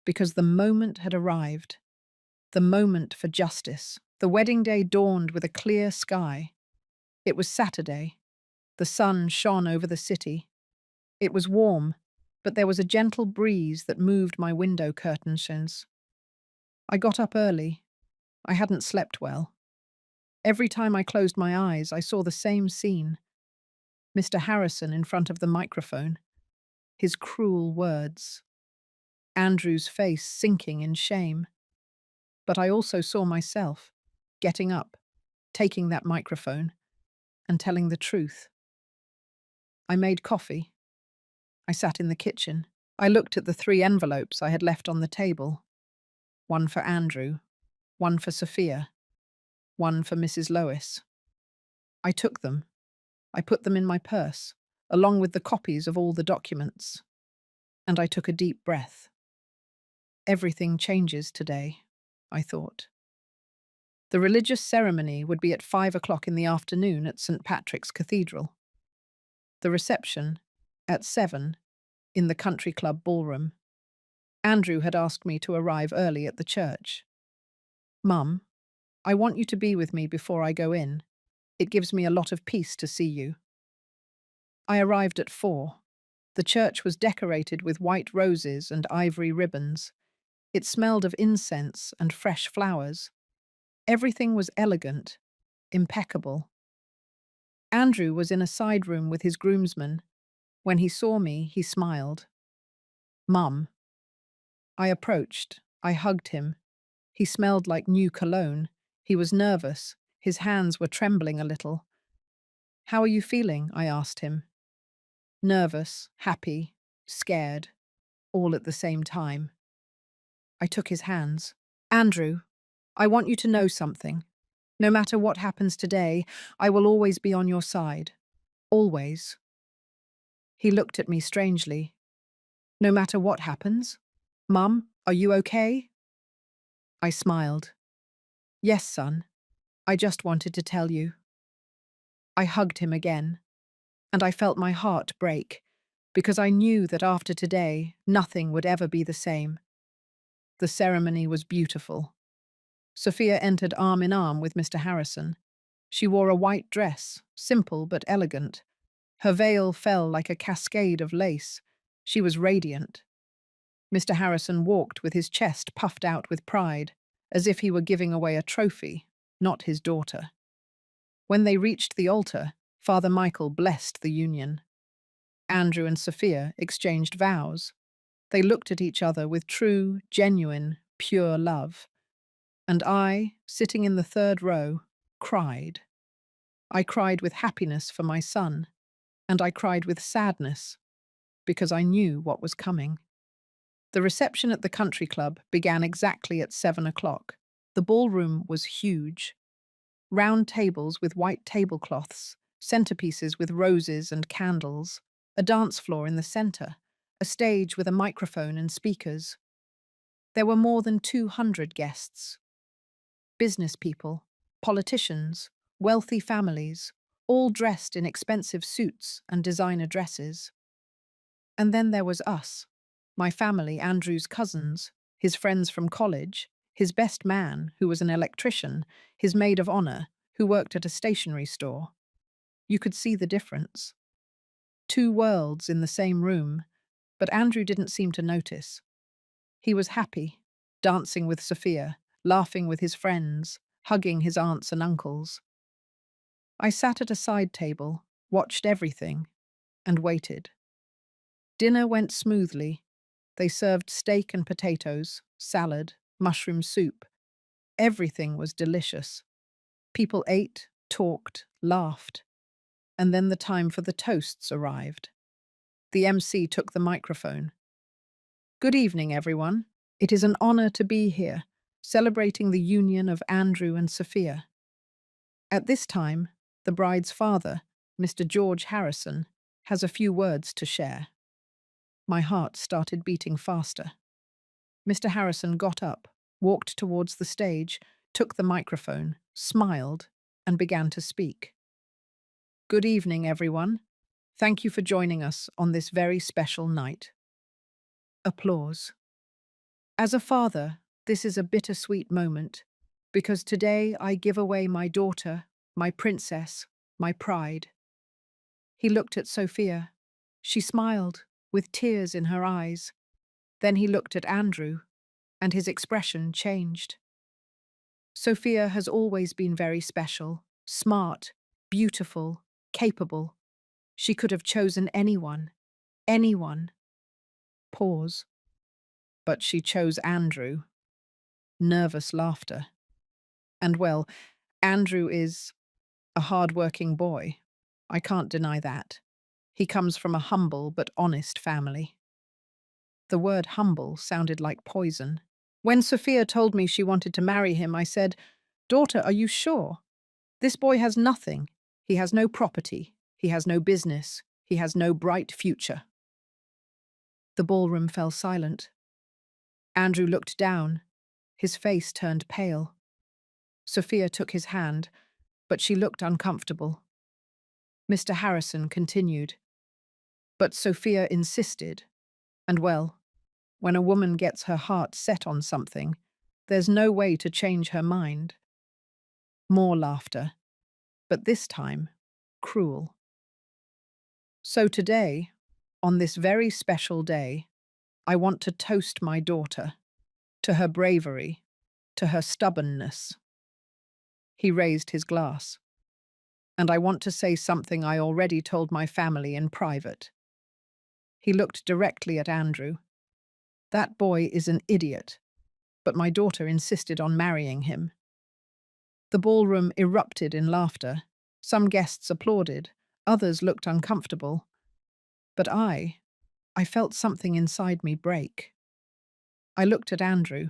because the moment had arrived, the moment for justice. The wedding day dawned with a clear sky. It was Saturday. The sun shone over the city. It was warm, but there was a gentle breeze that moved my window curtains. I got up early. I hadn't slept well. Every time I closed my eyes, I saw the same scene. Mr. Harrison in front of the microphone, his cruel words, Andrew's face sinking in shame. But I also saw myself, getting up, taking that microphone, and telling the truth. I made coffee. I sat in the kitchen. I looked at the 3 envelopes I had left on the table. One for Andrew, one for Sophia, one for Mrs. Lois. I took them. I put them in my purse, along with the copies of all the documents. And I took a deep breath. Everything changes today, I thought. The religious ceremony would be at 5 o'clock in the afternoon at St. Patrick's Cathedral. The reception, at 7, in the country club ballroom. Andrew had asked me to arrive early at the church. Mum, I want you to be with me before I go in. It gives me a lot of peace to see you. I arrived at 4. The church was decorated with white roses and ivory ribbons. It smelled of incense and fresh flowers. Everything was elegant, impeccable. Andrew was in a side room with his groomsmen. When he saw me, he smiled. Mum. I approached. I hugged him. He smelled like new cologne. He was nervous. His hands were trembling a little. How are you feeling? I asked him. Nervous, happy, scared, all at the same time. I took his hands. Andrew, I want you to know something. No matter what happens today, I will always be on your side. Always. He looked at me strangely. No matter what happens? Mum, are you okay? I smiled. Yes, son. I just wanted to tell you. I hugged him again, and I felt my heart break, because I knew that after today, nothing would ever be the same. The ceremony was beautiful. Sophia entered arm in arm with Mr. Harrison. She wore a white dress, simple but elegant. Her veil fell like a cascade of lace. She was radiant. Mr. Harrison walked with his chest puffed out with pride, as if he were giving away a trophy, not his daughter. When they reached the altar, Father Michael blessed the union. Andrew and Sophia exchanged vows. They looked at each other with true, genuine, pure love. And I, sitting in the 3rd row, cried. I cried with happiness for my son, and I cried with sadness, because I knew what was coming. The reception at the country club began exactly at 7 o'clock. The ballroom was huge. Round tables with white tablecloths, centerpieces with roses and candles, a dance floor in the center, a stage with a microphone and speakers. There were more than 200 guests. Business people, politicians, wealthy families, all dressed in expensive suits and designer dresses. And then there was us, my family, Andrew's cousins. his friends from college, his best man, who was an electrician, his maid of honor, who worked at a stationery store. You could see the difference. Two worlds in the same room, but Andrew didn't seem to notice. He was happy, dancing with Sophia, laughing with his friends, hugging his aunts and uncles. I sat at a side table, watched everything, and waited. Dinner went smoothly. They served steak and potatoes, salad, mushroom soup. Everything was delicious. People ate, talked, laughed. And then the time for the toasts arrived. The MC took the microphone. Good evening, everyone. It is an honor to be here, celebrating the union of Andrew and Sophia. At this time, the bride's father, Mr. George Harrison, has a few words to share. My heart started beating faster. Mr. Harrison got up, walked towards the stage, took the microphone, smiled, and began to speak. Good evening, everyone. Thank you for joining us on this very special night. Applause. As a father, this is a bittersweet moment, because today I give away my daughter, my princess, my pride. He looked at Sophia. She smiled, with tears in her eyes. Then he looked at Andrew, and his expression changed. Sophia has always been very special, smart, beautiful, capable. She could have chosen anyone. Anyone. Pause. But she chose Andrew. Nervous laughter. And well, Andrew is a hard-working boy. I can't deny that. He comes from a humble but honest family. The word humble sounded like poison. When Sophia told me she wanted to marry him, I said, "Daughter, are you sure? This boy has nothing. He has no property. He has no business. He has no bright future." The ballroom fell silent. Andrew looked down. His face turned pale. Sophia took his hand, but she looked uncomfortable. Mr. Harrison continued. But Sophia insisted. And well, when a woman gets her heart set on something, there's no way to change her mind. More laughter, but this time, cruel. So today, on this very special day, I want to toast my daughter, to her bravery, to her stubbornness. He raised his glass. And I want to say something I already told my family in private. He looked directly at Andrew. That boy is an idiot, but my daughter insisted on marrying him. The ballroom erupted in laughter. Some guests applauded, others looked uncomfortable. But I felt something inside me break. I looked at Andrew.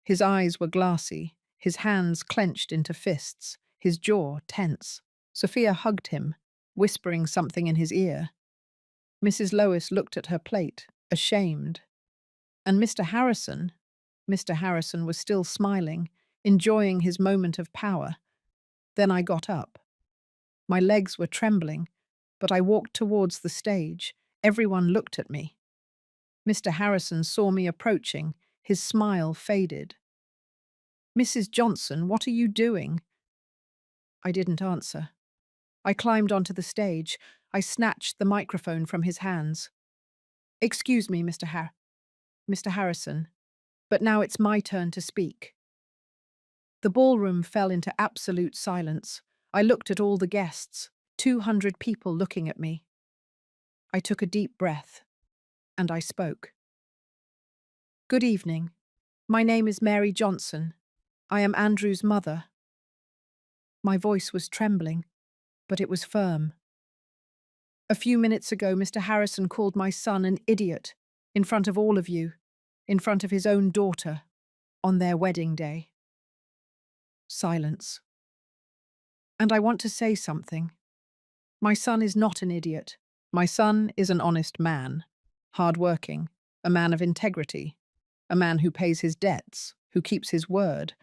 His eyes were glassy, his hands clenched into fists, his jaw tense. Sophia hugged him, whispering something in his ear. Mrs. Lois looked at her plate, ashamed. And Mr. Harrison was still smiling, enjoying his moment of power. Then I got up. My legs were trembling, but I walked towards the stage. Everyone looked at me. Mr. Harrison saw me approaching. His smile faded. "Mrs. Johnson, what are you doing?" I didn't answer. I climbed onto the stage. I snatched the microphone from his hands. "Excuse me, Mr. Harrison, but now it's my turn to speak." The ballroom fell into absolute silence. I looked at all the guests, 200 people looking at me. I took a deep breath, and I spoke. "Good evening. My name is Mary Johnson. I am Andrew's mother." My voice was trembling, but it was firm. "A few minutes ago, Mr. Harrison called my son an idiot, in front of all of you, in front of his own daughter, on their wedding day." Silence. "And I want to say something. My son is not an idiot. My son is an honest man, hard-working, a man of integrity, a man who pays his debts, who keeps his word,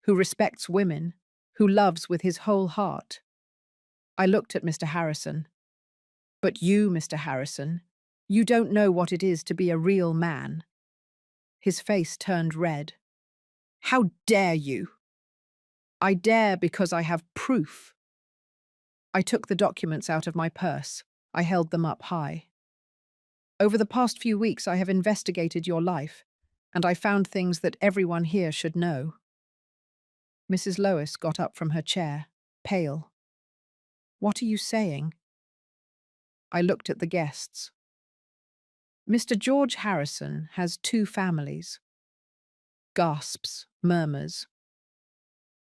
who respects women, who loves with his whole heart." I looked at Mr. Harrison. "But you, Mr. Harrison, you don't know what it is to be a real man." His face turned red. How dare you? I dare because I have proof. I took the documents out of my purse. I held them up high. Over the past few weeks, I have investigated your life, and I found things that everyone here should know. Mrs. Lois got up from her chair, pale. What are you saying? I looked at the guests. Mr. George Harrison has two families. Gasps, murmurs.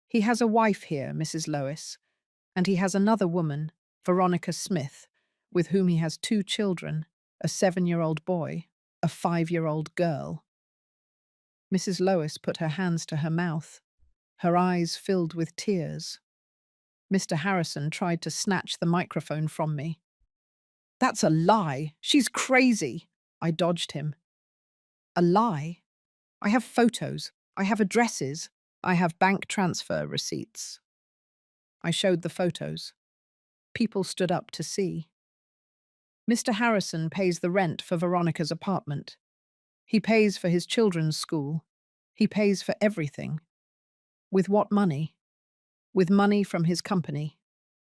He has a wife here, Mrs. Lois, and he has another woman, Veronica Smith, with whom he has two children, a 7-year-old boy, a 5-year-old girl. Mrs. Lois put her hands to her mouth. Her eyes filled with tears. Mr. Harrison tried to snatch the microphone from me. That's a lie. She's crazy. I dodged him. A lie? I have photos. I have addresses. I have bank transfer receipts. I showed the photos. People stood up to see. Mr. Harrison pays the rent for Veronica's apartment. He pays for his children's school. He pays for everything. With what money? With money from his company,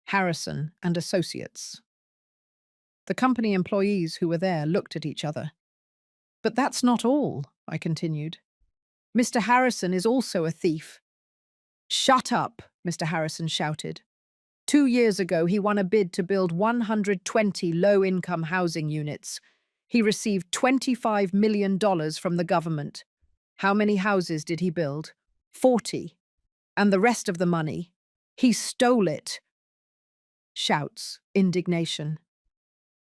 Harrison and Associates. The company employees who were there looked at each other. But that's not all, I continued. Mr. Harrison is also a thief. Shut up, Mr. Harrison shouted. 2 years ago, he won a bid to build 120 low-income housing units. He received $25 million from the government. How many houses did he build? 40. And the rest of the money? He stole it. Shouts, indignation.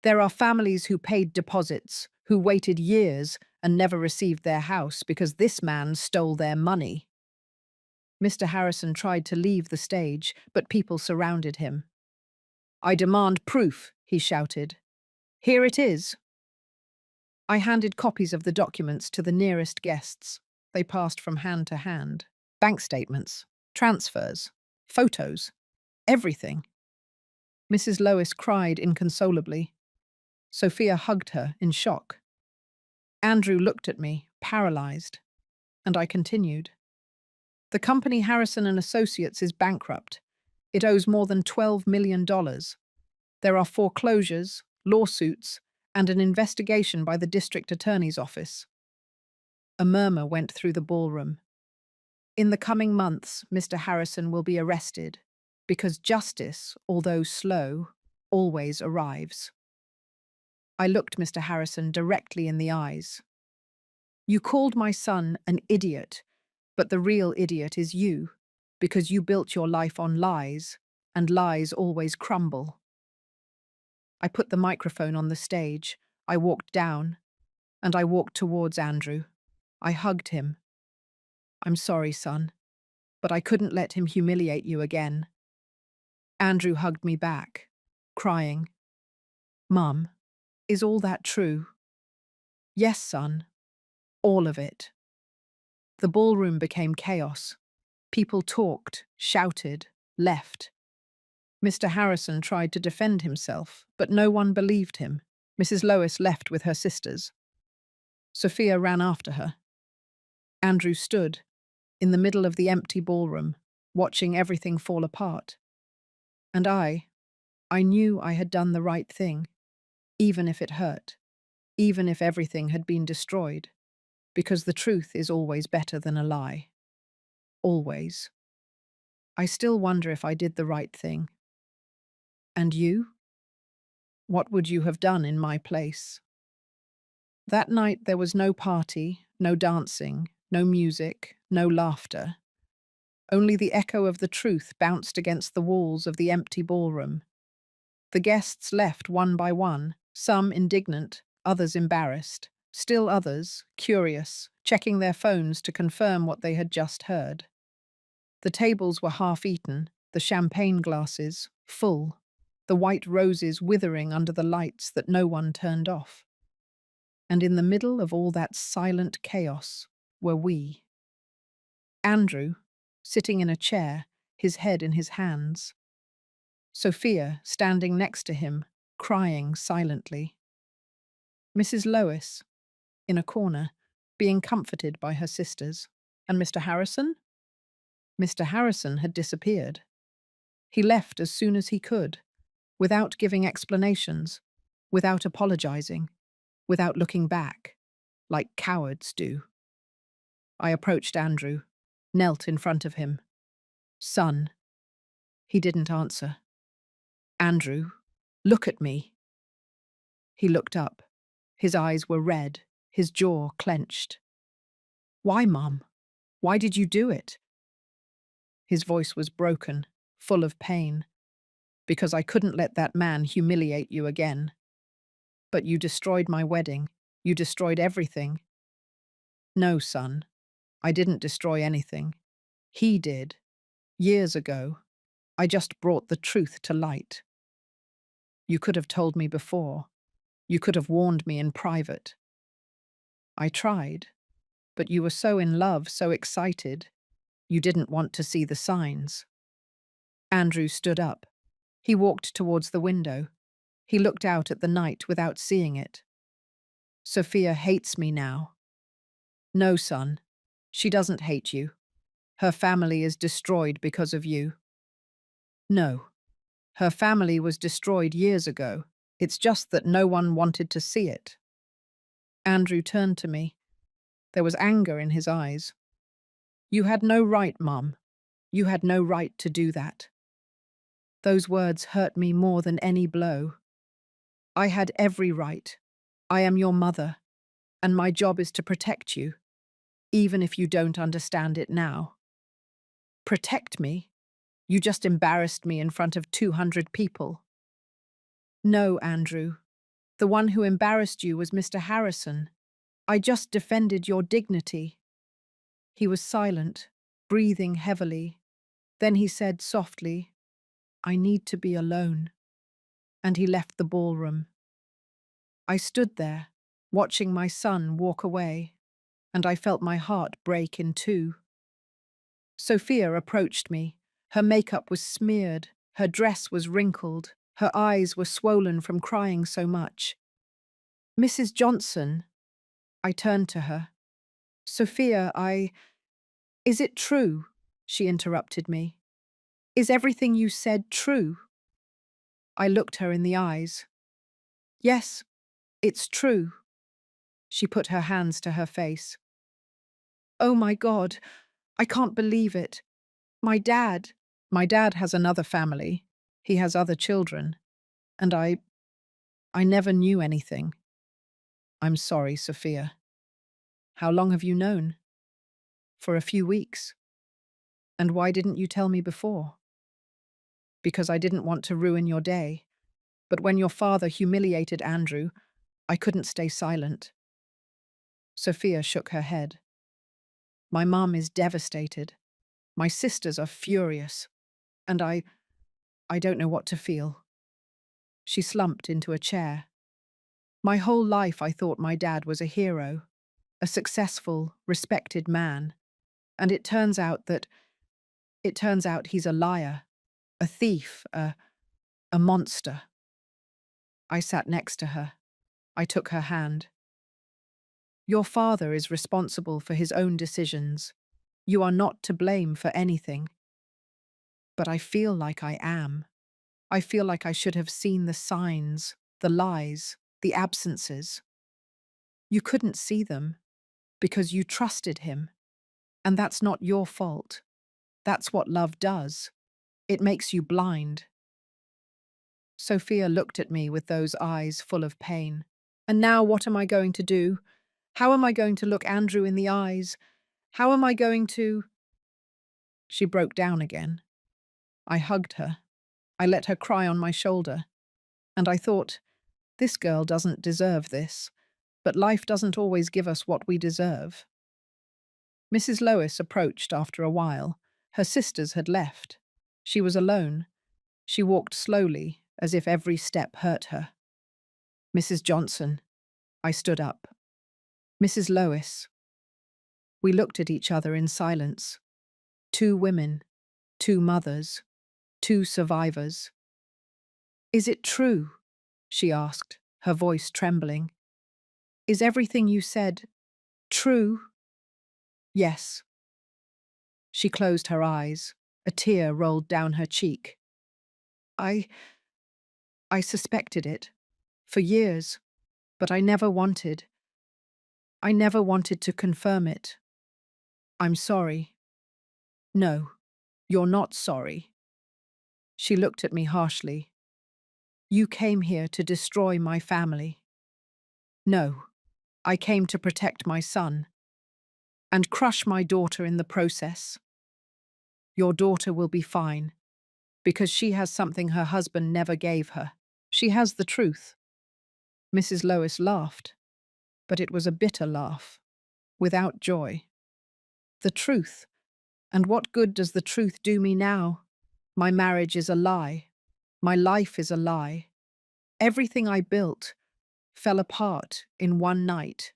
There are families who paid deposits, who waited years and never received their house because this man stole their money. Mr. Harrison tried to leave the stage, but people surrounded him. I demand proof, he shouted. Here it is. I handed copies of the documents to the nearest guests. They passed from hand to hand. Bank statements, transfers, photos, everything. Mrs. Lois cried inconsolably. Sophia hugged her in shock. Andrew looked at me, paralyzed, and I continued. The company Harrison and Associates is bankrupt. It owes more than $12 million. There are foreclosures, lawsuits, and an investigation by the district attorney's office. A murmur went through the ballroom. In the coming months, Mr. Harrison will be arrested, because justice, although slow, always arrives. I looked Mr. Harrison directly in the eyes. You called my son an idiot, but the real idiot is you, because you built your life on lies, and lies always crumble. I put the microphone on the stage. I walked down, and I walked towards Andrew. I hugged him. I'm sorry, son, but I couldn't let him humiliate you again. Andrew hugged me back, crying. Mum, is all that true? Yes, son, all of it. The ballroom became chaos. People talked, shouted, left. Mr. Harrison tried to defend himself, but no one believed him. Mrs. Lois left with her sisters. Sophia ran after her. Andrew stood, in the middle of the empty ballroom, watching everything fall apart. And I knew I had done the right thing, even if it hurt, even if everything had been destroyed, because the truth is always better than a lie. Always. I still wonder if I did the right thing. And you? What would you have done in my place? That night there was no party, no dancing, no music, no laughter. Only the echo of the truth bounced against the walls of the empty ballroom. The guests left one by one, some indignant, others embarrassed, still others, curious, checking their phones to confirm what they had just heard. The tables were half-eaten, the champagne glasses full, the white roses withering under the lights that no one turned off. And in the middle of all that silent chaos were we. Andrew, sitting in a chair, his head in his hands. Sophia, standing next to him, crying silently. Mrs. Lois, in a corner, being comforted by her sisters. And Mr. Harrison? Mr. Harrison had disappeared. He left as soon as he could, without giving explanations, without apologizing, without looking back, like cowards do. I approached Andrew, knelt in front of him. Son. He didn't answer. Andrew, look at me. He looked up. His eyes were red, his jaw clenched. Why, Mum? Why did you do it? His voice was broken, full of pain. Because I couldn't let that man humiliate you again. But you destroyed my wedding. You destroyed everything. No, son. I didn't destroy anything. He did. Years ago. I just brought the truth to light. You could have told me before. You could have warned me in private. I tried. But you were so in love, so excited. You didn't want to see the signs. Andrew stood up. He walked towards the window. He looked out at the night without seeing it. Sophia hates me now. No, son. She doesn't hate you. Her family is destroyed because of you. No. Her family was destroyed years ago. It's just that no one wanted to see it. Andrew turned to me. There was anger in his eyes. You had no right, Mum. You had no right to do that. Those words hurt me more than any blow. I had every right. I am your mother, and my job is to protect you, even if you don't understand it now. Protect me? You just embarrassed me in front of 200 people. No, Andrew. The one who embarrassed you was Mr. Harrison. I just defended your dignity. He was silent, breathing heavily. Then he said softly, I need to be alone. And he left the ballroom. I stood there, watching my son walk away, and I felt my heart break in two. Sophia approached me. Her makeup was smeared, her dress was wrinkled, her eyes were swollen from crying so much. Mrs. Johnson, I turned to her. Sophia, Is it true? She interrupted me. Is everything you said true? I looked her in the eyes. Yes, it's true. She put her hands to her face. Oh my God, I can't believe it. My dad has another family. He has other children. And I never knew anything. I'm sorry, Sophia. How long have you known? For a few weeks. And why didn't you tell me before? Because I didn't want to ruin your day. But when your father humiliated Andrew, I couldn't stay silent. Sophia shook her head. My mum is devastated. My sisters are furious. And I don't know what to feel. She slumped into a chair. My whole life I thought my dad was a hero, a successful, respected man. And it turns out he's a liar, a thief, a monster. I sat next to her. I took her hand. Your father is responsible for his own decisions. You are not to blame for anything. But I feel like I am. I feel like I should have seen the signs, the lies, the absences. You couldn't see them because you trusted him. And that's not your fault. That's what love does. It makes you blind. Sophia looked at me with those eyes full of pain. And now what am I going to do? How am I going to look Andrew in the eyes? How am I going to… She broke down again. I hugged her. I let her cry on my shoulder. And I thought, this girl doesn't deserve this. But life doesn't always give us what we deserve. Mrs. Lois approached after a while. Her sisters had left. She was alone. She walked slowly, as if every step hurt her. Mrs. Johnson. I stood up. Mrs. Lois. We looked at each other in silence. Two women, two mothers, two survivors. Is it true? She asked, her voice trembling. Is everything you said True. Yes. She closed her eyes. A tear rolled down her cheek. I I suspected it. For years. But I never wanted to confirm it. I'm sorry. No, you're not sorry. She looked at me harshly. You came here to destroy my family. No, I came to protect my son and crush my daughter in the process. Your daughter will be fine because she has something her husband never gave her. She has the truth. Mrs. Lois laughed, but it was a bitter laugh, without joy. The truth. And what good does the truth do me now? My marriage is a lie. My life is a lie. Everything I built fell apart in one night.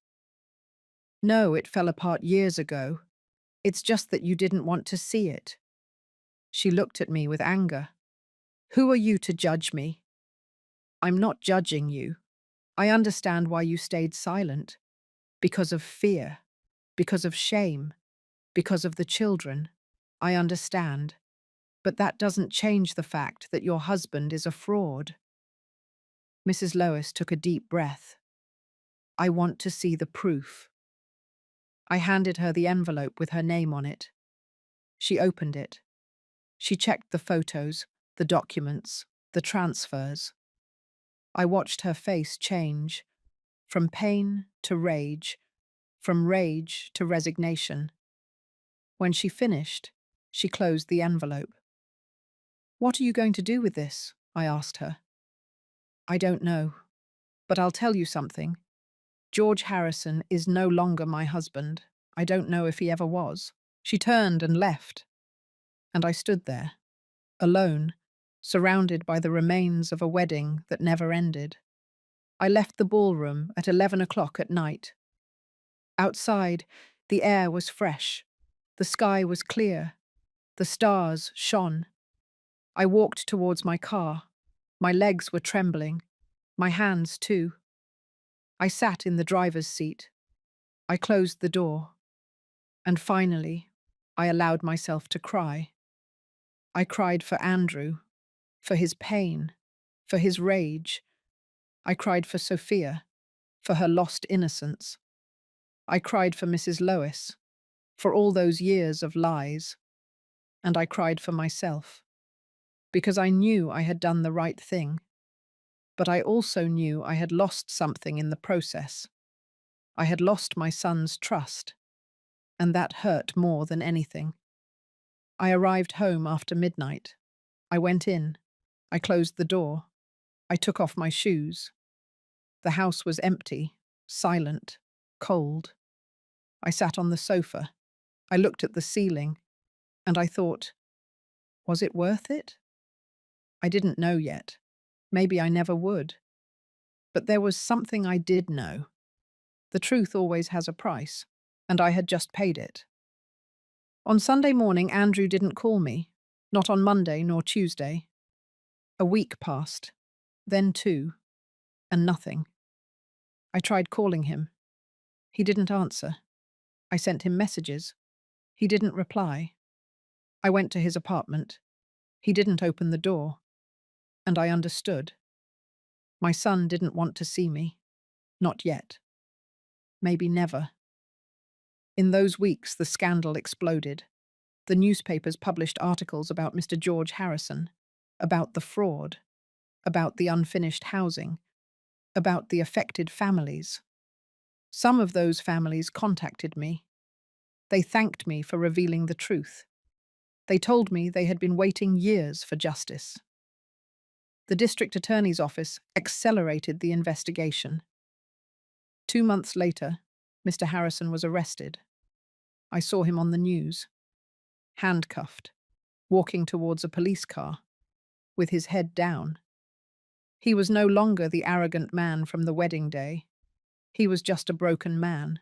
No, it fell apart years ago. It's just that you didn't want to see it. She looked at me with anger. Who are you to judge me? I'm not judging you. I understand why you stayed silent. Because of fear. Because of shame. Because of the children. I understand. But that doesn't change the fact that your husband is a fraud. Mrs. Lois took a deep breath. I want to see the proof. I handed her the envelope with her name on it. She opened it. She checked the photos, the documents, the transfers. I watched her face change, from pain to rage, from rage to resignation. When she finished, she closed the envelope. What are you going to do with this? I asked her. I don't know, but I'll tell you something. George Harrison is no longer my husband. I don't know if he ever was. She turned and left, and I stood there, alone, surrounded by the remains of a wedding that never ended. I left the ballroom at 11 o'clock at night. Outside, the air was fresh. The sky was clear. The stars shone. I walked towards my car. My legs were trembling. My hands, too. I sat in the driver's seat. I closed the door. And finally, I allowed myself to cry. I cried for Andrew, for his pain, for his rage. I cried for Sophia, for her lost innocence. I cried for Mrs. Lois, for all those years of lies. And I cried for myself, because I knew I had done the right thing. But I also knew I had lost something in the process. I had lost my son's trust, and that hurt more than anything. I arrived home after midnight. I went in. I closed the door. I took off my shoes. The house was empty, silent, cold. I sat on the sofa. I looked at the ceiling, and I thought, was it worth it? I didn't know yet. Maybe I never would. But there was something I did know. The truth always has a price, and I had just paid it. On Sunday morning, Andrew didn't call me. Not on Monday nor Tuesday. A week passed, then two, and nothing. I tried calling him. He didn't answer. I sent him messages. He didn't reply. I went to his apartment. He didn't open the door. And I understood. My son didn't want to see me. Not yet. Maybe never. In those weeks, the scandal exploded. The newspapers published articles about Mr. George Harrison, about the fraud, about the unfinished housing, about the affected families. Some of those families contacted me. They thanked me for revealing the truth. They told me they had been waiting years for justice. The district attorney's office accelerated the investigation. 2 months later, Mr. Harrison was arrested. I saw him on the news, handcuffed, walking towards a police car, with his head down. He was no longer the arrogant man from the wedding day. He was just a broken man,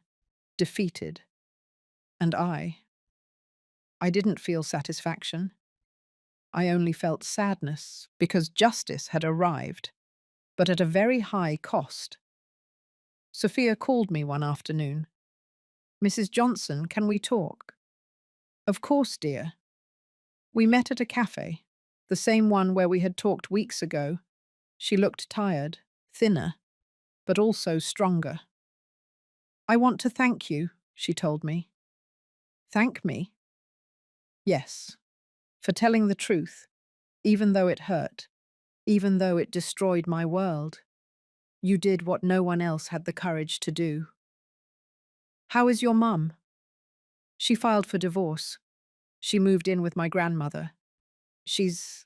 defeated. And I didn't feel satisfaction. I only felt sadness because justice had arrived, but at a very high cost. Sophia called me one afternoon. Mrs. Johnson, can we talk? Of course, dear. We met at a cafe, the same one where we had talked weeks ago. She looked tired, thinner, but also stronger. I want to thank you, she told me. Thank me? Yes, for telling the truth, even though it hurt, even though it destroyed my world. You did what no one else had the courage to do. How is your mum? She filed for divorce. She moved in with my grandmother. She's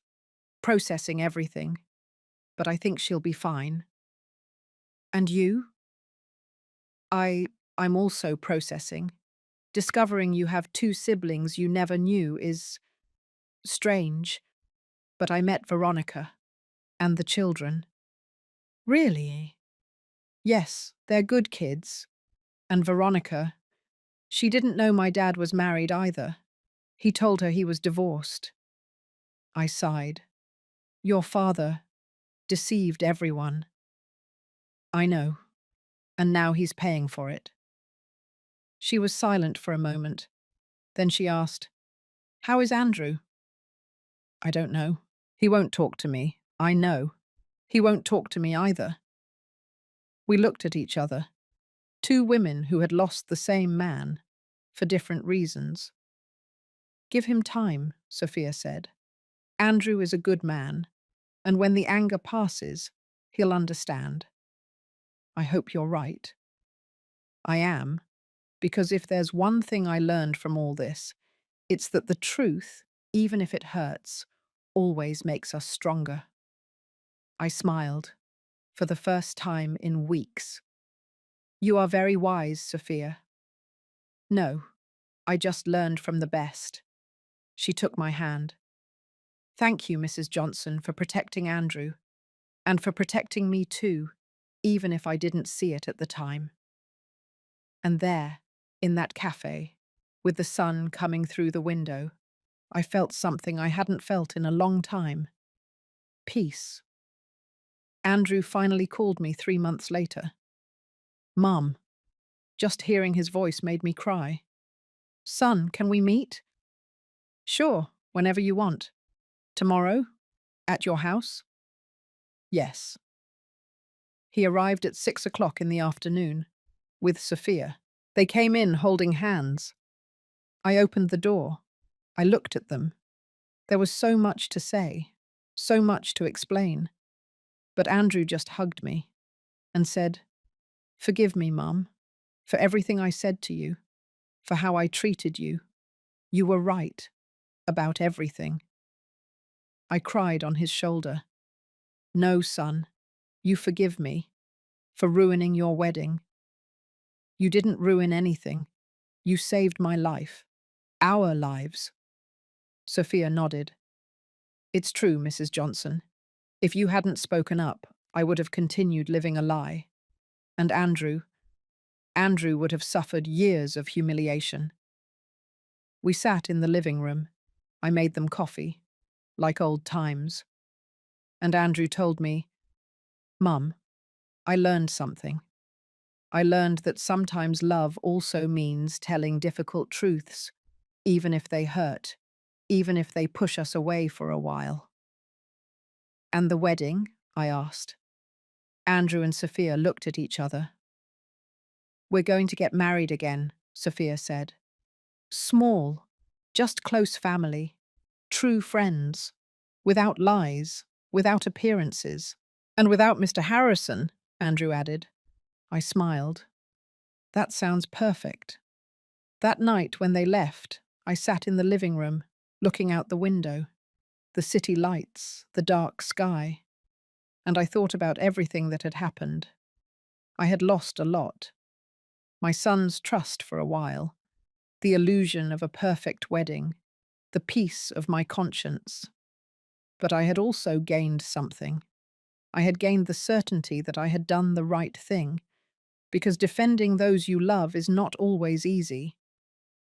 processing everything, but I think she'll be fine. And you? I'm also processing. Discovering you have two siblings you never knew is strange, but I met Veronica and the children. Really? Yes, they're good kids. And Veronica, she didn't know my dad was married either. He told her he was divorced. I sighed. Your father deceived everyone. I know, and now he's paying for it. She was silent for a moment. Then she asked, How is Andrew? I don't know. He won't talk to me. I know. He won't talk to me either. We looked at each other. Two women who had lost the same man, for different reasons. Give him time, Sophia said. Andrew is a good man, and when the anger passes, he'll understand. I hope you're right. I am, because if there's one thing I learned from all this, it's that the truth, even if it hurts, always makes us stronger. I smiled, for the first time in weeks. You are very wise, Sophia. No, I just learned from the best. She took my hand. Thank you, Mrs. Johnson, for protecting Andrew, and for protecting me too, even if I didn't see it at the time. And there, in that cafe, with the sun coming through the window, I felt something I hadn't felt in a long time. Peace. Andrew finally called me 3 months later. Mum. Just hearing his voice made me cry. Son, can we meet? Sure, whenever you want. Tomorrow? At your house? Yes. He arrived at 6 o'clock in the afternoon, with Sophia. They came in holding hands. I opened the door. I looked at them. There was so much to say, so much to explain. But Andrew just hugged me and said, Forgive me, Mum, for everything I said to you, for how I treated you. You were right about everything. I cried on his shoulder. No, son, you forgive me for ruining your wedding. You didn't ruin anything. You saved my life. Our lives. Sophia nodded. It's true, Mrs. Johnson. If you hadn't spoken up, I would have continued living a lie. And Andrew would have suffered years of humiliation. We sat in the living room. I made them coffee, like old times. And Andrew told me, Mum, I learned something. I learned that sometimes love also means telling difficult truths, even if they hurt, even if they push us away for a while. And the wedding? I asked. Andrew and Sophia looked at each other. We're going to get married again, Sophia said. Small, just close family, true friends, without lies, without appearances. And without Mr. Harrison, Andrew added. I smiled. That sounds perfect. That night when they left, I sat in the living room, looking out the window, the city lights, the dark sky, and I thought about everything that had happened. I had lost a lot. My son's trust for a while, the illusion of a perfect wedding, the peace of my conscience. But I had also gained something. I had gained the certainty that I had done the right thing, because defending those you love is not always easy,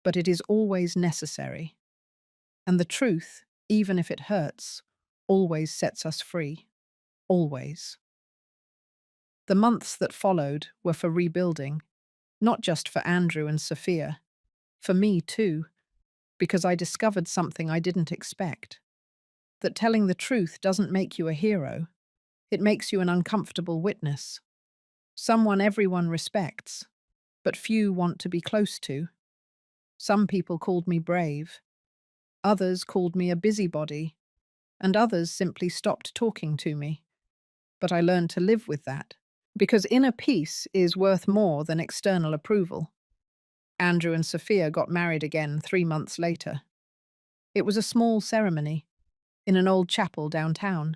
but it is always necessary. And the truth, even if it hurts, always sets us free. Always. The months that followed were for rebuilding. Not just for Andrew and Sophia, for me too, because I discovered something I didn't expect. That telling the truth doesn't make you a hero, it makes you an uncomfortable witness. Someone everyone respects, but few want to be close to. Some people called me brave, others called me a busybody, and others simply stopped talking to me. But I learned to live with that, because inner peace is worth more than external approval. Andrew and Sophia got married again 3 months later. It was a small ceremony, in an old chapel downtown.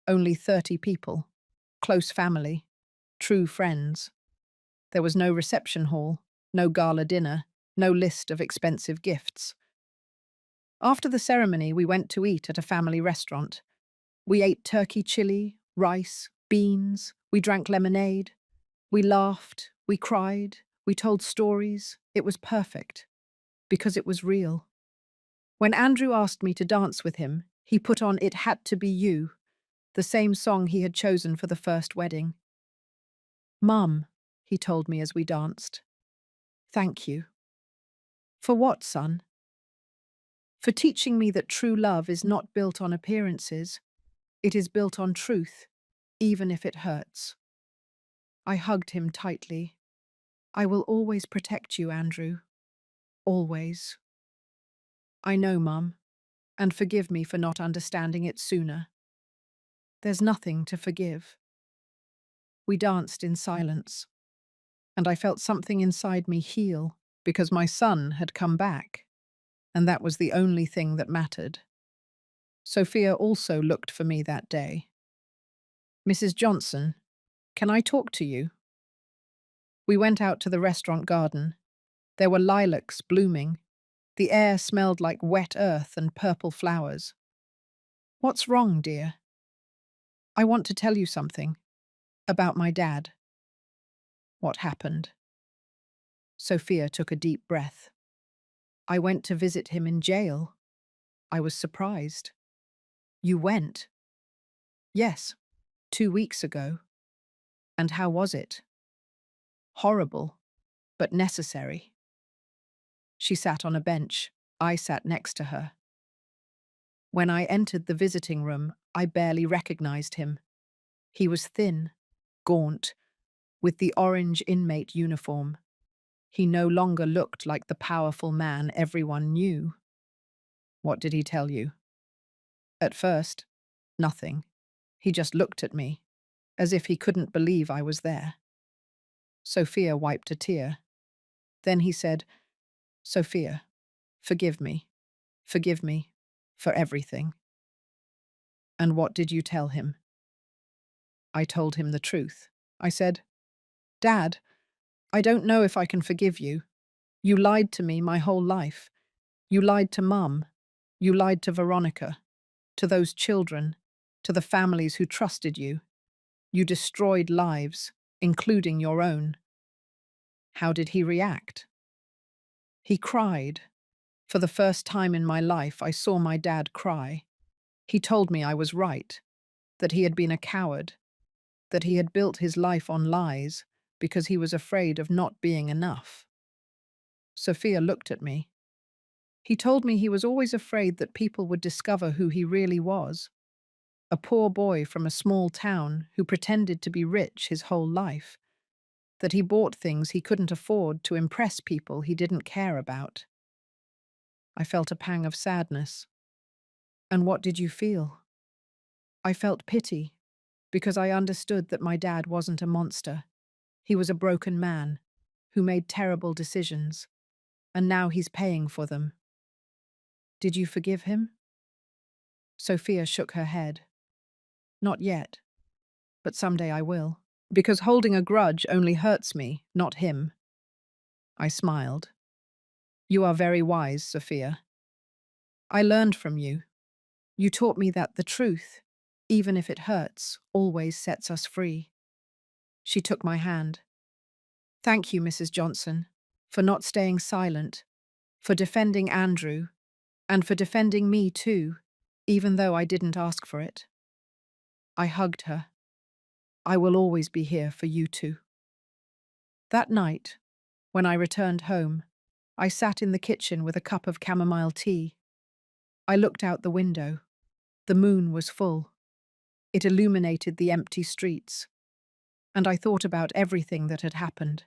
Only 30 people, close family, true friends. There was no reception hall, no gala dinner, no list of expensive gifts. After the ceremony, we went to eat at a family restaurant. We ate turkey chili, rice, beans, we drank lemonade. We laughed, we cried, we told stories. It was perfect, because it was real. When Andrew asked me to dance with him, he put on It Had to Be You, the same song he had chosen for the first wedding. "Mum," he told me as we danced, "thank you." "For what, son?" "For teaching me that true love is not built on appearances. It is built on truth, even if it hurts." I hugged him tightly. "I will always protect you, Andrew. Always." "I know, Mum, and forgive me for not understanding it sooner." "There's nothing to forgive." We danced in silence, and I felt something inside me heal because my son had come back, and that was the only thing that mattered. Sophia also looked for me that day. "Mrs. Johnson, can I talk to you?" We went out to the restaurant garden. There were lilacs blooming. The air smelled like wet earth and purple flowers. "What's wrong, dear?" "I want to tell you something. About my dad." "What happened?" Sophia took a deep breath. "I went to visit him in jail." I was surprised. "You went?" "Yes, 2 weeks ago." "And how was it?" "Horrible, but necessary." She sat on a bench. I sat next to her. When I entered the visiting room, I barely recognized him. He was thin, gaunt, with the orange inmate uniform. He no longer looked like the powerful man everyone knew. "What did he tell you?" "At first, nothing. He just looked at me, as if he couldn't believe I was there." Sophia wiped a tear. Then he said, "Sophia, forgive me. Forgive me for everything." "And what did you tell him?" I told him the truth. I said, "Dad, I don't know if I can forgive you. You lied to me my whole life. You lied to Mum. You lied to Veronica, to those children, to the families who trusted you. You destroyed lives, including your own." How did he react? He cried. For the first time in my life, I saw my dad cry. He told me I was right, that he had been a coward, that he had built his life on lies because he was afraid of not being enough. Sophia looked at me. He told me he was always afraid that people would discover who he really was. A poor boy from a small town who pretended to be rich his whole life. That he bought things he couldn't afford to impress people he didn't care about. I felt a pang of sadness. "And what did you feel?" "I felt pity, because I understood that my dad wasn't a monster. He was a broken man who made terrible decisions, and now he's paying for them." "Did you forgive him?" Sophia shook her head. "Not yet, but someday I will, because holding a grudge only hurts me, not him." I smiled. "You are very wise, Sophia. I learned from you. You taught me that the truth, even if it hurts, always sets us free." She took my hand. "Thank you, Mrs. Johnson, for not staying silent, for defending Andrew, and for defending me too, even though I didn't ask for it." I hugged her. "I will always be here for you two." That night, When I returned home, I sat in the kitchen with a cup of chamomile tea. I looked out the window. The moon was full. It illuminated the empty streets. And I thought about everything that had happened.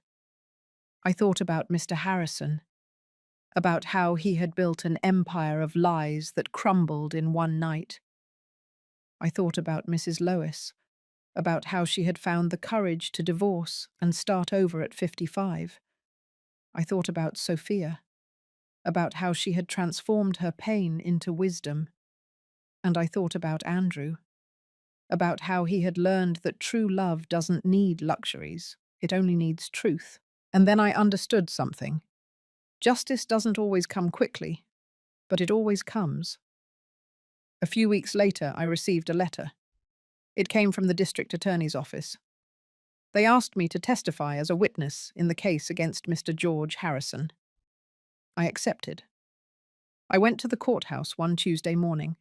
I thought about Mr. Harrison, about how he had built an empire of lies that crumbled in one night. I thought about Mrs. Lois, about how she had found the courage to divorce and start over at 55. I thought about Sophia, about how she had transformed her pain into wisdom. And I thought about Andrew, about how he had learned that true love doesn't need luxuries, it only needs truth. And then I understood something. Justice doesn't always come quickly, but it always comes. A few weeks later, I received a letter. It came from the district attorney's office. They asked me to testify as a witness in the case against Mr. George Harrison. I accepted. I went to the courthouse one Tuesday morning.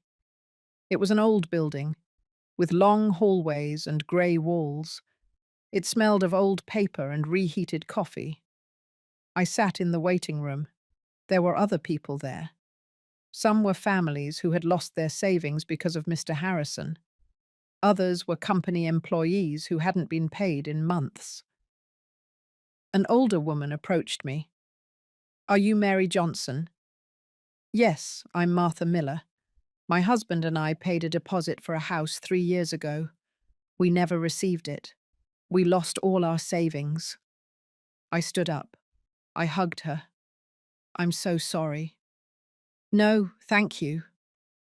It was an old building, with long hallways and grey walls. It smelled of old paper and reheated coffee. I sat in the waiting room. There were other people there. Some were families who had lost their savings because of Mr. Harrison. Others were company employees who hadn't been paid in months. An older woman approached me. "Are you Mary Johnson?" "Yes, I'm Martha Miller. My husband and I paid a deposit for a house 3 years ago. We never received it. We lost all our savings." I stood up. I hugged her. "I'm so sorry." "No, thank you.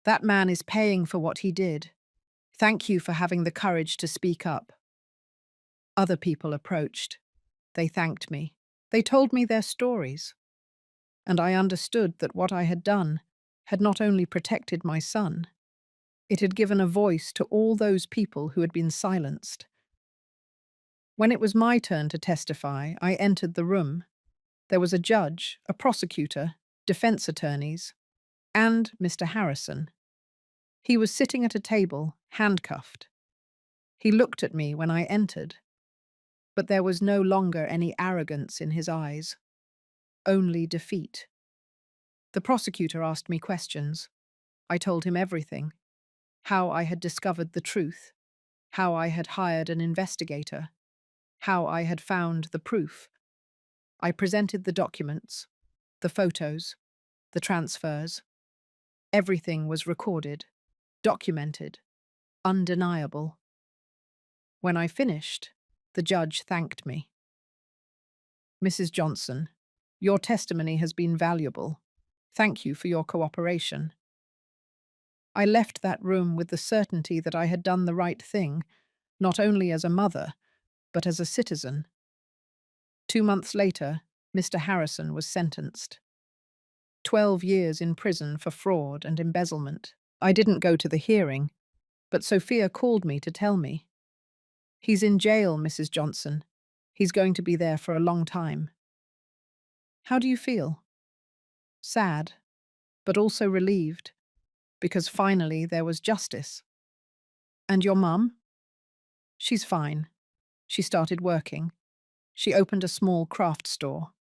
That man is paying for what he did. Thank you for having the courage to speak up." Other people approached. They thanked me. They told me their stories. And I understood that what I had done had not only protected my son, it had given a voice to all those people who had been silenced. When it was my turn to testify, I entered the room. There was a judge, a prosecutor, defense attorneys, and Mr. Harrison. He was sitting at a table, handcuffed. He looked at me when I entered, but there was no longer any arrogance in his eyes, only defeat. The prosecutor asked me questions. I told him everything: how I had discovered the truth, how I had hired an investigator, how I had found the proof. I presented the documents, the photos, the transfers. Everything was recorded, documented, undeniable. When I finished, the judge thanked me. "Mrs. Johnson, your testimony has been valuable. Thank you for your cooperation." I left that room with the certainty that I had done the right thing, not only as a mother, but as a citizen. 2 months later, Mr. Harrison was sentenced. 12 years in prison for fraud and embezzlement. I didn't go to the hearing, but Sophia called me to tell me. "He's in jail, Mrs. Johnson. He's going to be there for a long time." How do you feel? Sad, but also relieved, because finally there was justice. And your mum? She's fine. She started working. She opened a small craft store.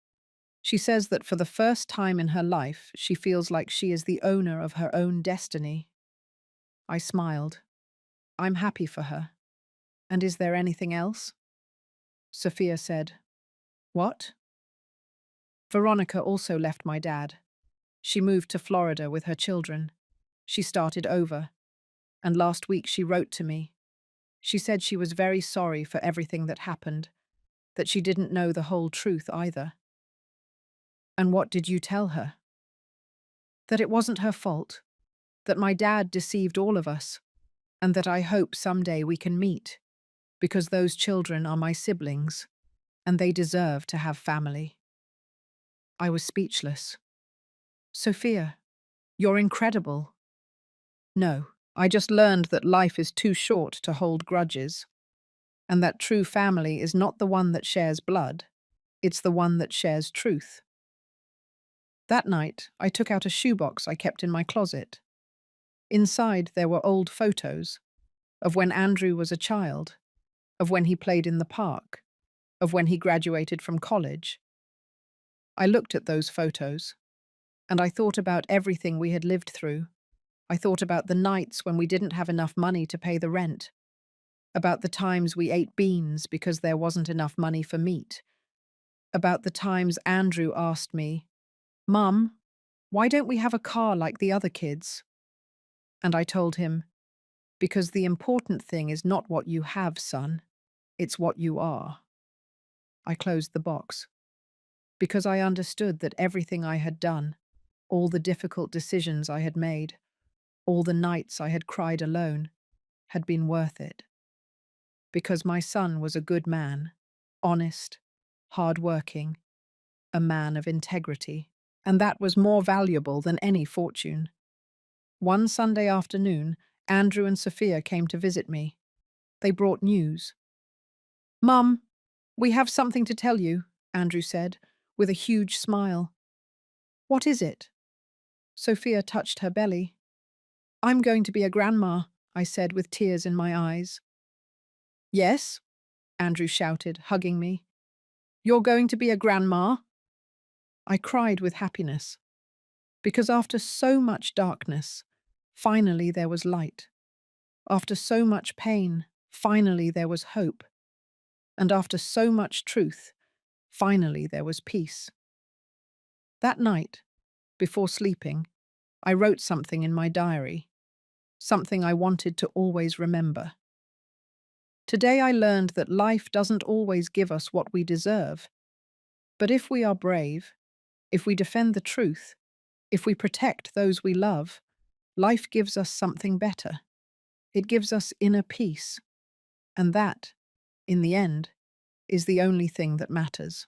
She says that for the first time in her life, she feels like she is the owner of her own destiny. I smiled. I'm happy for her. And is there anything else? Sophia said, "What?" Veronica also left my dad. She moved to Florida with her children. She started over. And last week she wrote to me. She said she was very sorry for everything that happened, that she didn't know the whole truth either. And what did you tell her? That it wasn't her fault, that my dad deceived all of us, and that I hope someday we can meet, because those children are my siblings, and they deserve to have family. I was speechless. Sophia, you're incredible. No, I just learned that life is too short to hold grudges, and that true family is not the one that shares blood, it's the one that shares truth. That night, I took out a shoebox I kept in my closet. Inside, there were old photos of when Andrew was a child, of when he played in the park, of when he graduated from college. I looked at those photos, and I thought about everything we had lived through. I thought about the nights when we didn't have enough money to pay the rent, about the times we ate beans because there wasn't enough money for meat, about the times Andrew asked me, "Mum, why don't we have a car like the other kids?" And I told him, "Because the important thing is not what you have, son, it's what you are." I closed the box, because I understood that everything I had done, all the difficult decisions I had made, all the nights I had cried alone, had been worth it. Because my son was a good man, honest, hard-working, a man of integrity, and that was more valuable than any fortune. One Sunday afternoon, Andrew and Sophia came to visit me. They brought news. "Mum, we have something to tell you," Andrew said, with a huge smile. "What is it?" Sophia touched her belly. "I'm going to be a grandma," I said with tears in my eyes. "Yes?" Andrew shouted, hugging me. "You're going to be a grandma?" I cried with happiness, because after so much darkness, finally there was light. After so much pain, finally there was hope. And after so much truth, finally there was peace. That night, before sleeping, I wrote something in my diary, something I wanted to always remember. Today I learned that life doesn't always give us what we deserve. But if we are brave, if we defend the truth, if we protect those we love, life gives us something better. It gives us inner peace. And that, in the end, is the only thing that matters.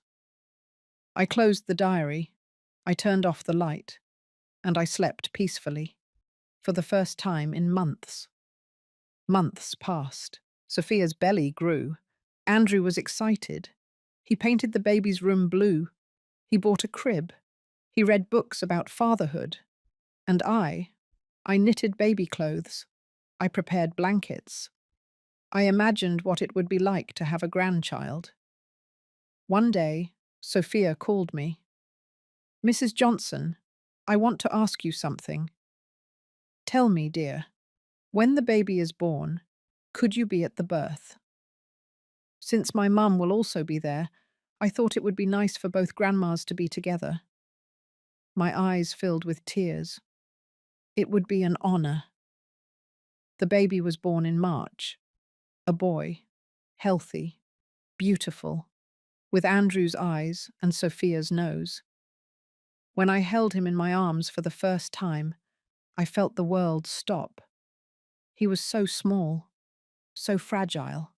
I closed the diary, I turned off the light, and I slept peacefully, for the first time in months. Months passed. Sophia's belly grew. Andrew was excited. He painted the baby's room blue. He bought a crib. He read books about fatherhood. And I knitted baby clothes. I prepared blankets. I imagined what it would be like to have a grandchild. One day, Sophia called me. "Mrs. Johnson, I want to ask you something. Tell me, dear, when the baby is born, could you be at the birth? Since my mum will also be there, I thought it would be nice for both grandmas to be together." My eyes filled with tears. It would be an honor. The baby was born in March. A boy, healthy, beautiful, with Andrew's eyes and Sophia's nose. When I held him in my arms for the first time, I felt the world stop. He was so small, so fragile,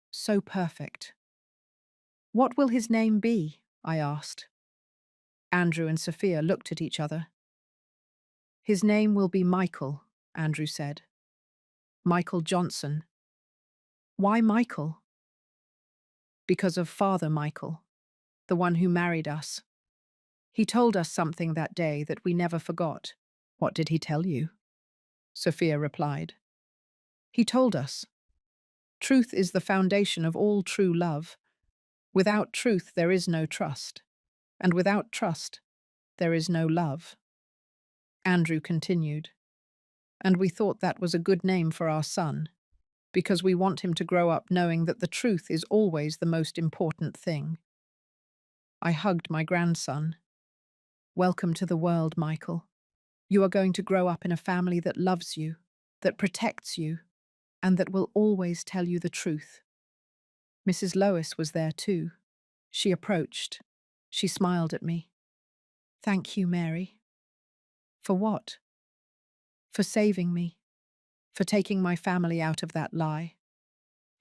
so perfect. "What will his name be?" I asked. Andrew and Sophia looked at each other. "His name will be Michael," Andrew said. "Michael Johnson." "Why Michael?" "Because of Father Michael, the one who married us. He told us something that day that we never forgot." "What did he tell you?" Sophia replied. "He told us, truth is the foundation of all true love. Without truth there is no trust, and without trust there is no love." Andrew continued, "And we thought that was a good name for our son, because we want him to grow up knowing that the truth is always the most important thing." I hugged my grandson. "Welcome to the world, Michael. You are going to grow up in a family that loves you, that protects you, and that will always tell you the truth." Mrs. Lois was there too. She approached. She smiled at me. "Thank you, Mary." "For what?" "For saving me. For taking my family out of that lie.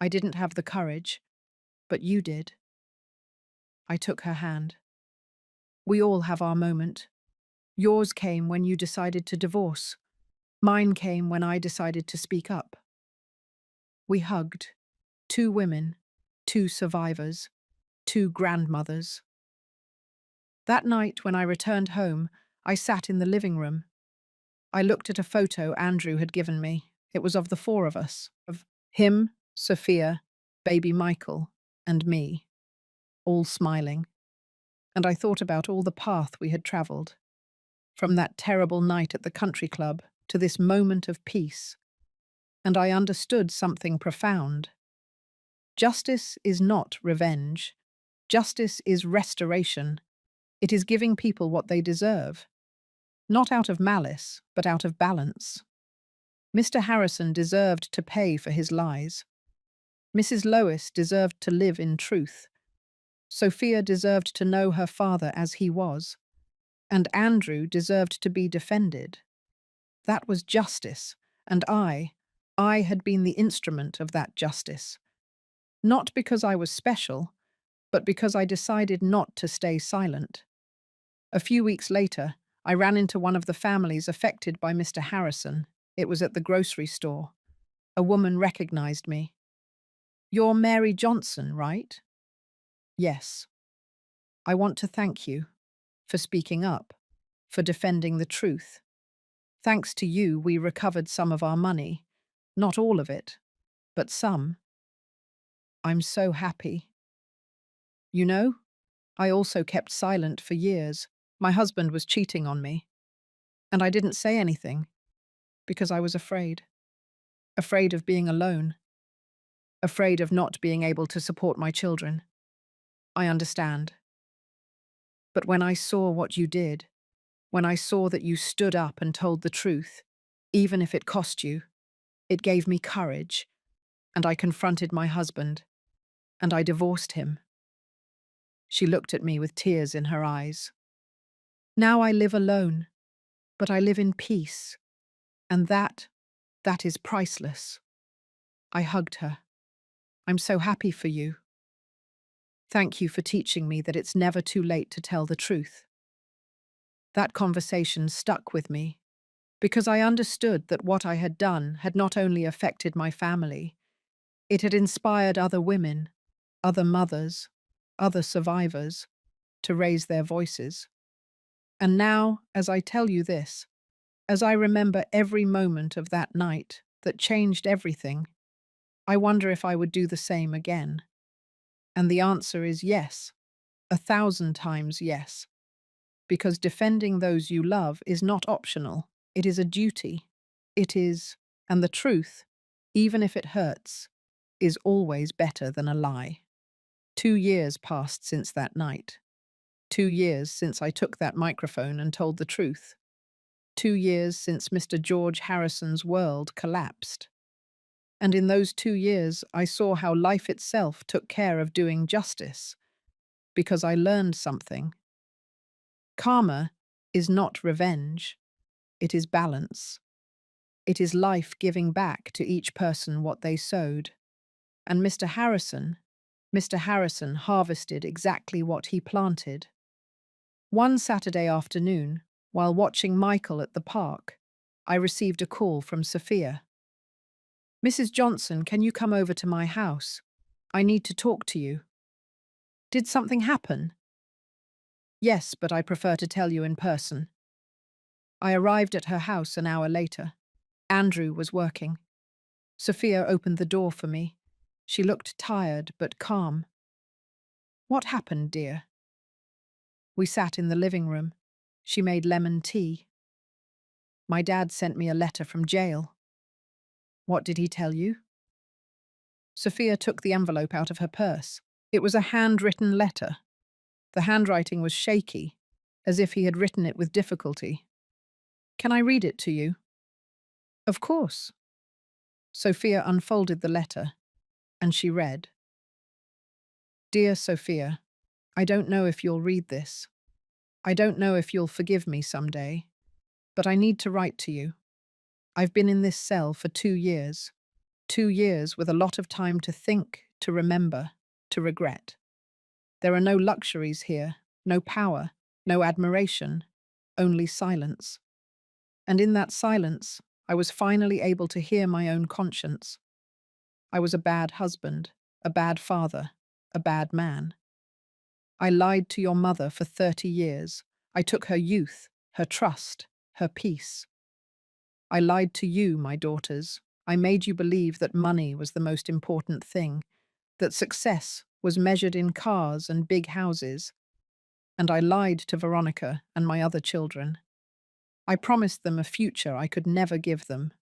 I didn't have the courage, but you did." I took her hand. "We all have our moment. Yours came when you decided to divorce. Mine came when I decided to speak up." We hugged. Two women, two survivors, two grandmothers. That night when I returned home, I sat in the living room. I looked at a photo Andrew had given me. It was of the four of us, of him, Sophia, baby Michael, and me, all smiling. and I thought about all the path we had travelled, from that terrible night at the country club to this moment of peace, and I understood something profound. Justice is not revenge. Justice is restoration. It is giving people what they deserve, not out of malice, but out of balance. Mr. Harrison deserved to pay for his lies. Mrs. Lois deserved to live in truth. Sophia deserved to know her father as he was. And Andrew deserved to be defended. That was justice, and I had been the instrument of that justice. Not because I was special, but because I decided not to stay silent. A few weeks later, I ran into one of the families affected by Mr. Harrison. It was at the grocery store. A woman recognized me. "You're Mary Johnson, right?" "Yes." "I want to thank you for speaking up, for defending the truth. Thanks to you, we recovered some of our money. Not all of it, but some. I'm so happy." You know, I also kept silent for years. My husband was cheating on me, and I didn't say anything because I was afraid. Afraid of being alone. Afraid of not being able to support my children. I understand. But when I saw what you did, when I saw that you stood up and told the truth, even if it cost you, it gave me courage, and I confronted my husband, and I divorced him. She looked at me with tears in her eyes. Now I live alone, but I live in peace, and that is priceless. I hugged her. I'm so happy for you. Thank you for teaching me that it's never too late to tell the truth. That conversation stuck with me because I understood that what I had done had not only affected my family, it had inspired other women, other mothers, other survivors to raise their voices. And now, as I tell you this, as I remember every moment of that night that changed everything, I wonder if I would do the same again. And the answer is yes, 1,000 times yes. Because defending those you love is not optional, it is a duty. It is, and the truth, even if it hurts, is always better than a lie. 2 years passed since that night. 2 years since I took that microphone and told the truth. 2 years since Mr. George Harrison's world collapsed. And in those 2 years, I saw how life itself took care of doing justice, because I learned something. Karma is not revenge, it is balance. It is life giving back to each person what they sowed. And Mr. Harrison harvested exactly what he planted. One Saturday afternoon, while watching Michael at the park, I received a call from Sophia. "Mrs. Johnson, can you come over to my house? I need to talk to you." "Did something happen?" "Yes, but I prefer to tell you in person." I arrived at her house an hour later. Andrew was working. Sophia opened the door for me. She looked tired but calm. "What happened, dear?" We sat in the living room. She made lemon tea. "My dad sent me a letter from jail." "What did he tell you?" Sophia took the envelope out of her purse. It was a handwritten letter. The handwriting was shaky, as if he had written it with difficulty. "Can I read it to you?" "Of course." Sophia unfolded the letter, and she read, "Dear Sophia, I don't know if you'll read this. I don't know if you'll forgive me someday, but I need to write to you. I've been in this cell for 2 years. 2 years with a lot of time to think, to remember, to regret. There are no luxuries here, no power, no admiration, only silence. And in that silence, I was finally able to hear my own conscience. I was a bad husband, a bad father, a bad man. I lied to your mother for 30 years. I took her youth, her trust, her peace. I lied to you, my daughters. I made you believe that money was the most important thing, that success was measured in cars and big houses. And I lied to Veronica and my other children. I promised them a future I could never give them.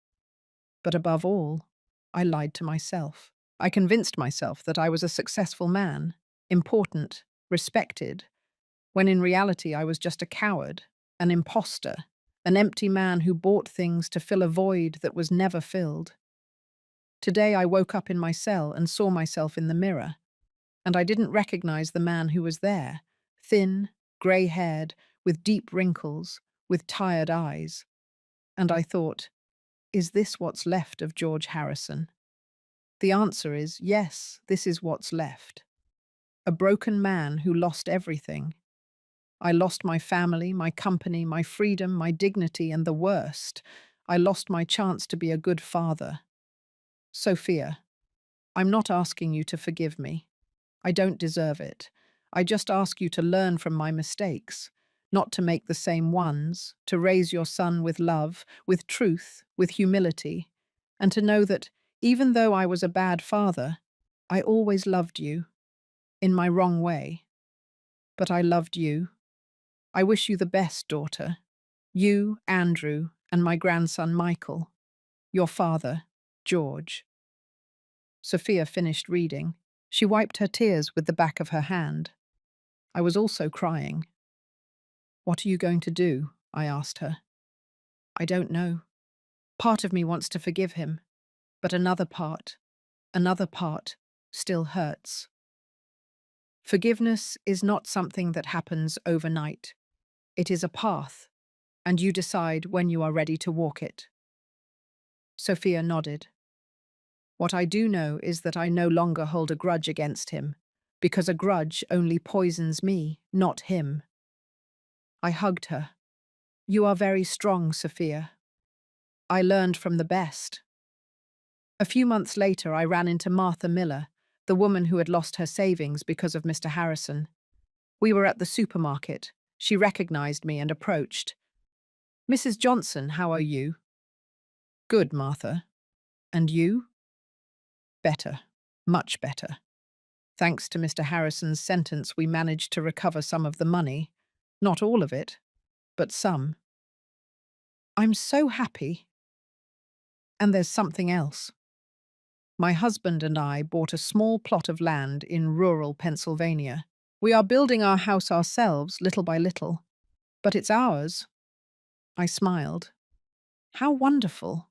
But above all, I lied to myself. I convinced myself that I was a successful man, important, respected, when in reality I was just a coward, an imposter, an empty man who bought things to fill a void that was never filled. Today I woke up in my cell and saw myself in the mirror, and I didn't recognize the man who was there, thin, grey-haired, with deep wrinkles, with tired eyes. And I thought, is this what's left of George Harrison? The answer is yes, this is what's left. A broken man who lost everything. I lost my family, my company, my freedom, my dignity, and the worst, I lost my chance to be a good father. Sophia, I'm not asking you to forgive me. I don't deserve it. I just ask you to learn from my mistakes, not to make the same ones, to raise your son with love, with truth, with humility, and to know that even though I was a bad father, I always loved you, in my wrong way. But I loved you. I wish you the best, daughter. You, Andrew, and my grandson Michael. Your father, George. Sophia finished reading. She wiped her tears with the back of her hand. I was also crying. What are you going to do? I asked her. I don't know. Part of me wants to forgive him, but another part, still hurts. Forgiveness is not something that happens overnight. It is a path, and you decide when you are ready to walk it. Sophia nodded. What I do know is that I no longer hold a grudge against him, because a grudge only poisons me, not him. I hugged her. You are very strong, Sophia. I learned from the best. A few months later, I ran into Martha Miller, the woman who had lost her savings because of Mr. Harrison. We were at the supermarket. She recognized me and approached. Mrs. Johnson, how are you? Good, Martha. And you? Better. Much better. Thanks to Mr. Harrison's sentence, we managed to recover some of the money. Not all of it, but some. I'm so happy. And there's something else. My husband and I bought a small plot of land in rural Pennsylvania. We are building our house ourselves, little by little. But it's ours. I smiled. How wonderful.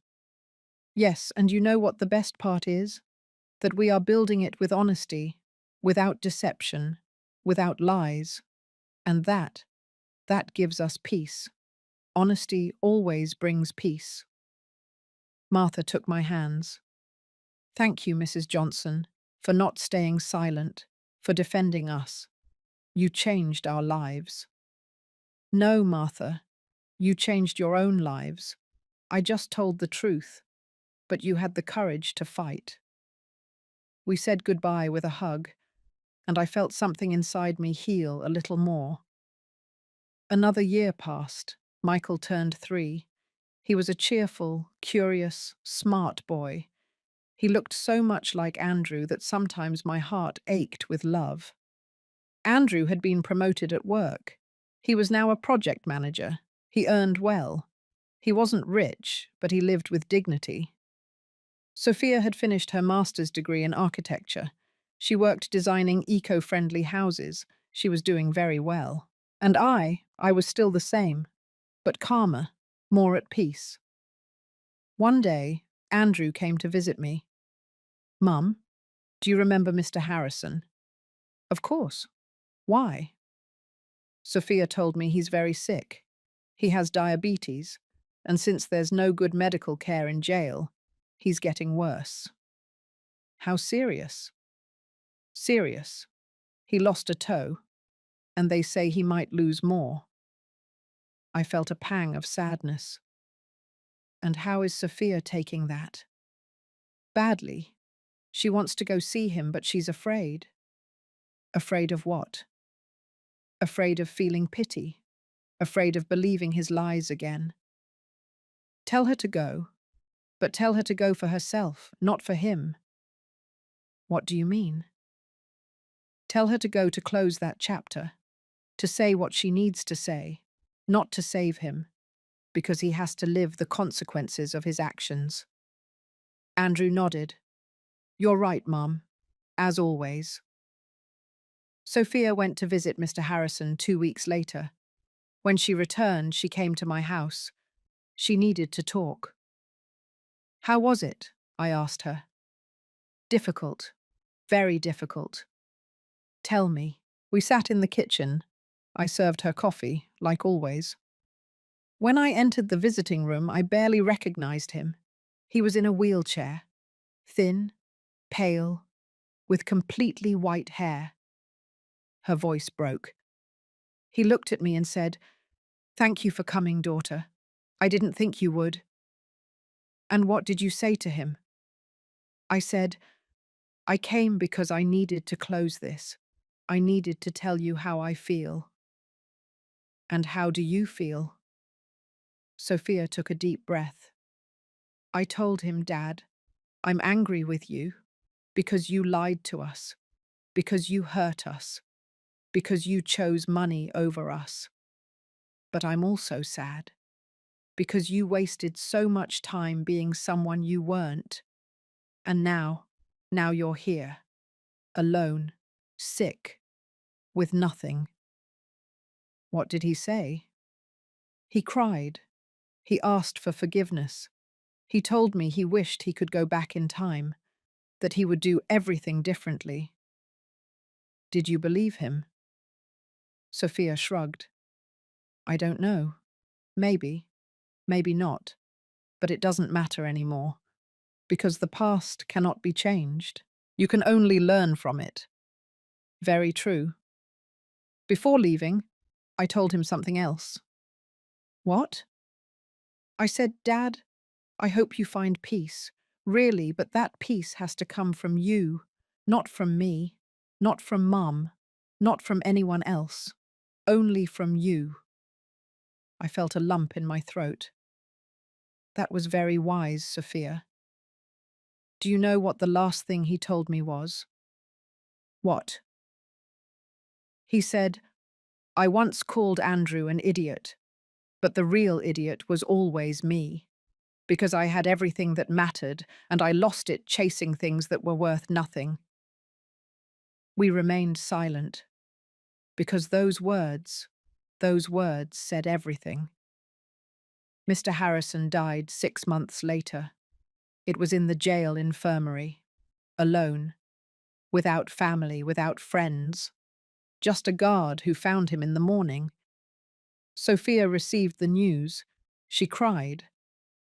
Yes, and you know what the best part is? That we are building it with honesty, without deception, without lies. And that gives us peace. Honesty always brings peace. Martha took my hands. Thank you, Mrs. Johnson, for not staying silent, for defending us. You changed our lives. No, Martha, you changed your own lives. I just told the truth, but you had the courage to fight. We said goodbye with a hug, and I felt something inside me heal a little more. Another year passed. Michael turned 3. He was a cheerful, curious, smart boy. He looked so much like Andrew that sometimes my heart ached with love. Andrew had been promoted at work. He was now a project manager. He earned well. He wasn't rich, but he lived with dignity. Sophia had finished her master's degree in architecture. She worked designing eco-friendly houses. She was doing very well. And I was still the same, but calmer, more at peace. One day, Andrew came to visit me. Mum, do you remember Mr. Harrison? Of course. Why? Sophia told me he's very sick. He has diabetes, and since there's no good medical care in jail, he's getting worse. How serious? Serious. He lost a toe, and they say he might lose more. I felt a pang of sadness. And how is Sophia taking that? Badly. She wants to go see him, but she's afraid. Afraid of what? Afraid of feeling pity. Afraid of believing his lies again. Tell her to go, but tell her to go for herself, not for him. What do you mean? Tell her to go to close that chapter. to say what she needs to say, not to save him, because he has to live the consequences of his actions. Andrew nodded. You're right, Mum. As always. Sophia went to visit Mr. Harrison 2 weeks later. When she returned, she came to my house. She needed to talk. How was it? I asked her. Difficult. Very difficult. Tell me. We sat in the kitchen. I served her coffee, like always. When I entered the visiting room, I barely recognized him. He was in a wheelchair, thin, pale, with completely white hair. Her voice broke. He looked at me and said, Thank you for coming, daughter. I didn't think you would. And what did you say to him? I said, I came because I needed to close this. I needed to tell you how I feel. And how do you feel? Sophia took a deep breath. I told him, Dad, I'm angry with you because you lied to us, because you hurt us, because you chose money over us. But I'm also sad because you wasted so much time being someone you weren't. And now you're here, alone, sick, with nothing. What did he say? He cried. He asked for forgiveness. He told me he wished he could go back in time, that he would do everything differently. Did you believe him? Sophia shrugged. I don't know. Maybe. Maybe not. But it doesn't matter anymore. Because the past cannot be changed. You can only learn from it. Very true. Before leaving, I told him something else. What? I said, Dad, I hope you find peace. Really, but that peace has to come from you, not from me, not from Mum, not from anyone else. Only from you. I felt a lump in my throat. That was very wise, Sophia. Do you know what the last thing he told me was? What? He said, I once called Andrew an idiot, but the real idiot was always me, because I had everything that mattered and I lost it chasing things that were worth nothing. We remained silent, because those words said everything. Mr. Harrison died 6 months later. It was in the jail infirmary, alone, without family, without friends, just a guard who found him in the morning. Sophia received the news. She cried,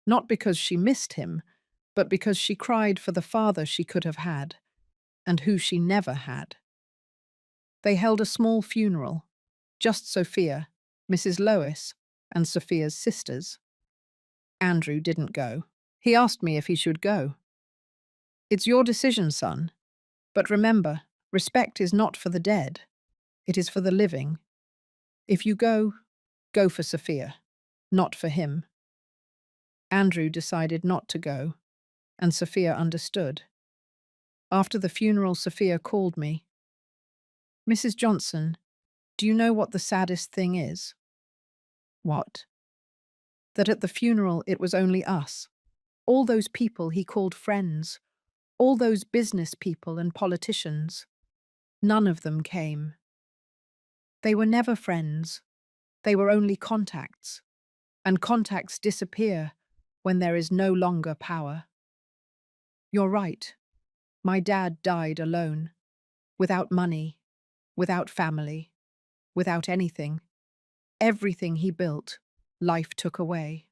not because she missed him, but because she cried for the father she could have had, and who she never had. They held a small funeral, just Sophia, Mrs. Lois, and Sophia's sisters. Andrew didn't go. He asked me if he should go. It's your decision, son. But remember, respect is not for the dead. It is for the living. If you go, go for Sophia, not for him. Andrew decided not to go, and Sophia understood. After the funeral, Sophia called me. Mrs. Johnson, do you know what the saddest thing is? What? That at the funeral it was only us. All those people he called friends. All those business people and politicians. None of them came. They were never friends. They were only contacts. And contacts disappear when there is no longer power. You're right. My dad died alone. Without money. Without family. Without anything. Everything he built, life took away.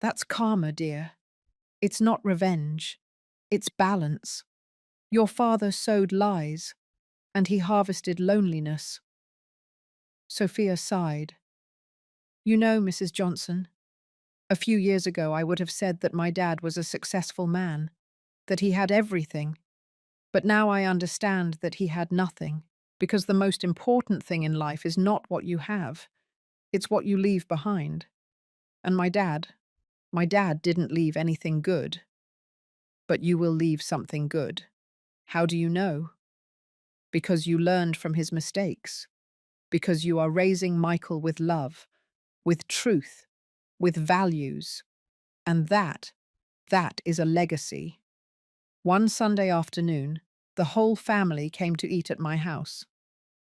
That's karma, dear. It's not revenge. It's balance. Your father sowed lies, and he harvested loneliness. Sophia sighed. You know, Mrs. Johnson, a few years ago I would have said that my dad was a successful man, that he had everything. But now I understand that he had nothing, because the most important thing in life is not what you have. It's what you leave behind. And my dad didn't leave anything good. But you will leave something good. How do you know? Because you learned from his mistakes. because you are raising Michael with love, with truth, with values. And that is a legacy. One Sunday afternoon, the whole family came to eat at my house.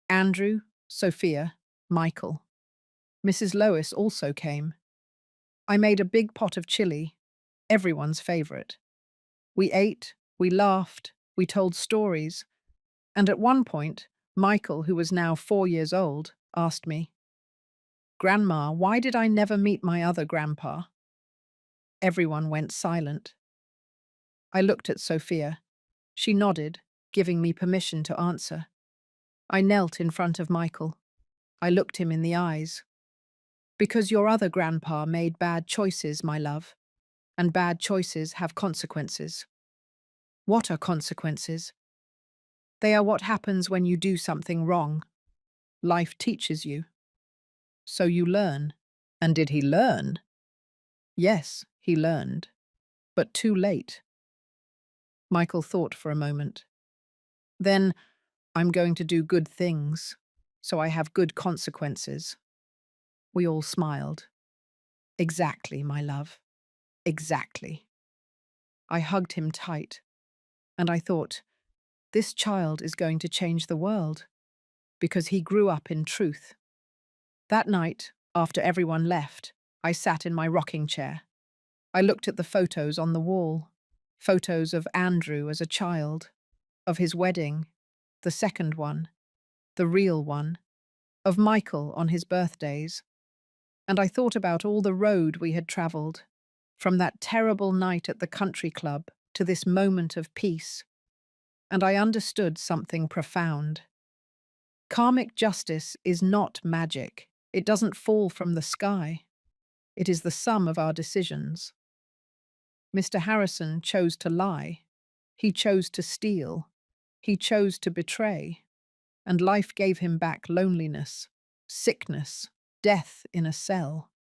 Andrew, Sophia, Michael. Mrs. Lois also came. I made a big pot of chili, everyone's favourite. We ate, we laughed, we told stories, and at one point, Michael, who was now 4 years old, asked me, "Grandma, why did I never meet my other grandpa?" Everyone went silent. I looked at Sophia. She nodded, giving me permission to answer. I knelt in front of Michael. I looked him in the eyes. "Because your other grandpa made bad choices, my love, and bad choices have consequences." "What are consequences?" "They are what happens when you do something wrong. Life teaches you. So you learn." "And did he learn?" "Yes, he learned. But too late." Michael thought for a moment. "Then I'm going to do good things, so I have good consequences." We all smiled. "Exactly, my love. Exactly." I hugged him tight, and I thought, this child is going to change the world, because he grew up in truth. That night, after everyone left, I sat in my rocking chair. I looked at the photos on the wall, photos of Andrew as a child, of his wedding, the second one, the real one, of Michael on his birthdays, and I thought about all the road we had travelled, from that terrible night at the country club to this moment of peace, and I understood something profound. Karmic justice is not magic. It doesn't fall from the sky. It is the sum of our decisions. Mr. Harrison chose to lie. He chose to steal. He chose to betray. And life gave him back loneliness, sickness, death in a cell.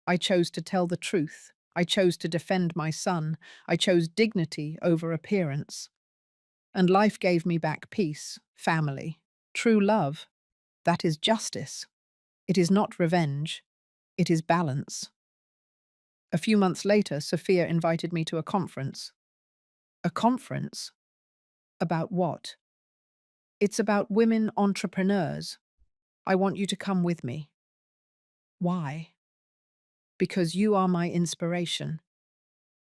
I chose to tell the truth. I chose to defend my son. I chose dignity over appearance. And life gave me back peace, family, true love. That is justice. It is not revenge. It is balance. A few months later, Sophia invited me to a conference. A conference? About what? "It's about women entrepreneurs. I want you to come with me." "Why?" "Because you are my inspiration."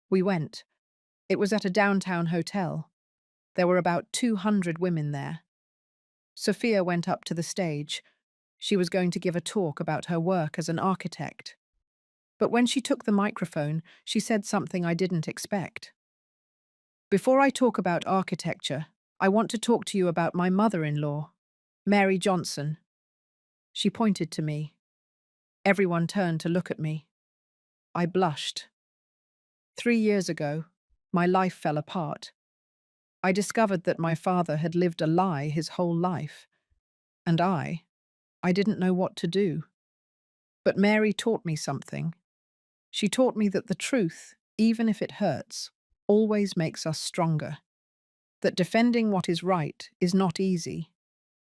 We went. It was at a downtown hotel. There were about 200 women there. Sophia went up to the stage. She was going to give a talk about her work as an architect. But when she took the microphone, she said something I didn't expect. "Before I talk about architecture, I want to talk to you about my mother-in-law, Mary Johnson." She pointed to me. Everyone turned to look at me. I blushed. 3 years ago, my life fell apart. I discovered that my father had lived a lie his whole life. And I didn't know what to do. But Mary taught me something. She taught me that the truth, even if it hurts, always makes us stronger. That defending what is right is not easy,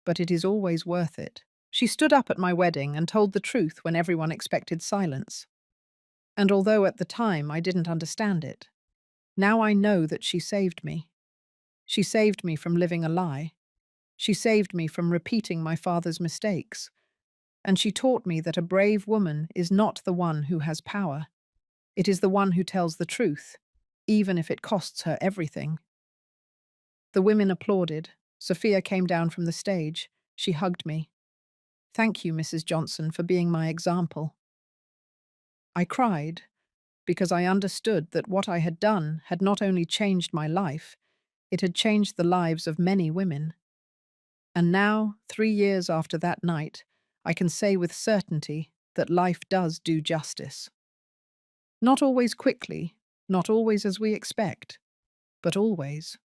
but it is always worth it. She stood up at my wedding and told the truth when everyone expected silence. And although at the time I didn't understand it, now I know that she saved me. She saved me from living a lie. She saved me from repeating my father's mistakes. And she taught me that a brave woman is not the one who has power. It is the one who tells the truth, even if it costs her everything. The women applauded. Sophia came down from the stage. She hugged me. "Thank you, Mrs. Johnson, for being my example." I cried because I understood that what I had done had not only changed my life, it had changed the lives of many women. And now, 3 years after that night, I can say with certainty that life does do justice. Not always quickly, not always as we expect, but always.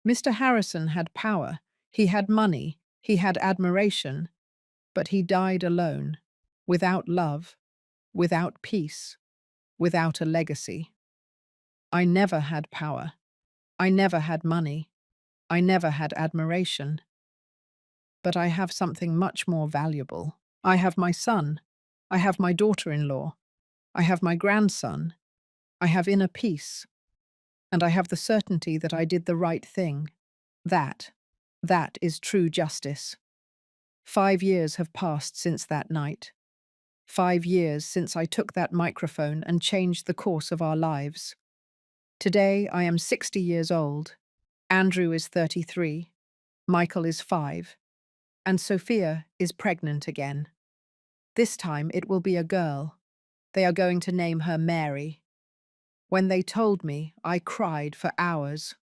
Mr. Harrison had power, he had money, he had admiration, but he died alone, without love, without peace, without a legacy. I never had power. I never had money. I never had admiration. But I have something much more valuable. I have my son. I have my daughter-in-law. I have my grandson. I have inner peace. And I have the certainty that I did the right thing. That, that is true justice. 5 years have passed since that night. 5 years since I took that microphone and changed the course of our lives. Today I am 60 years old. Andrew is 33. Michael is 5. And Sophia is pregnant again. This time it will be a girl. They are going to name her Mary. When they told me, I cried for hours.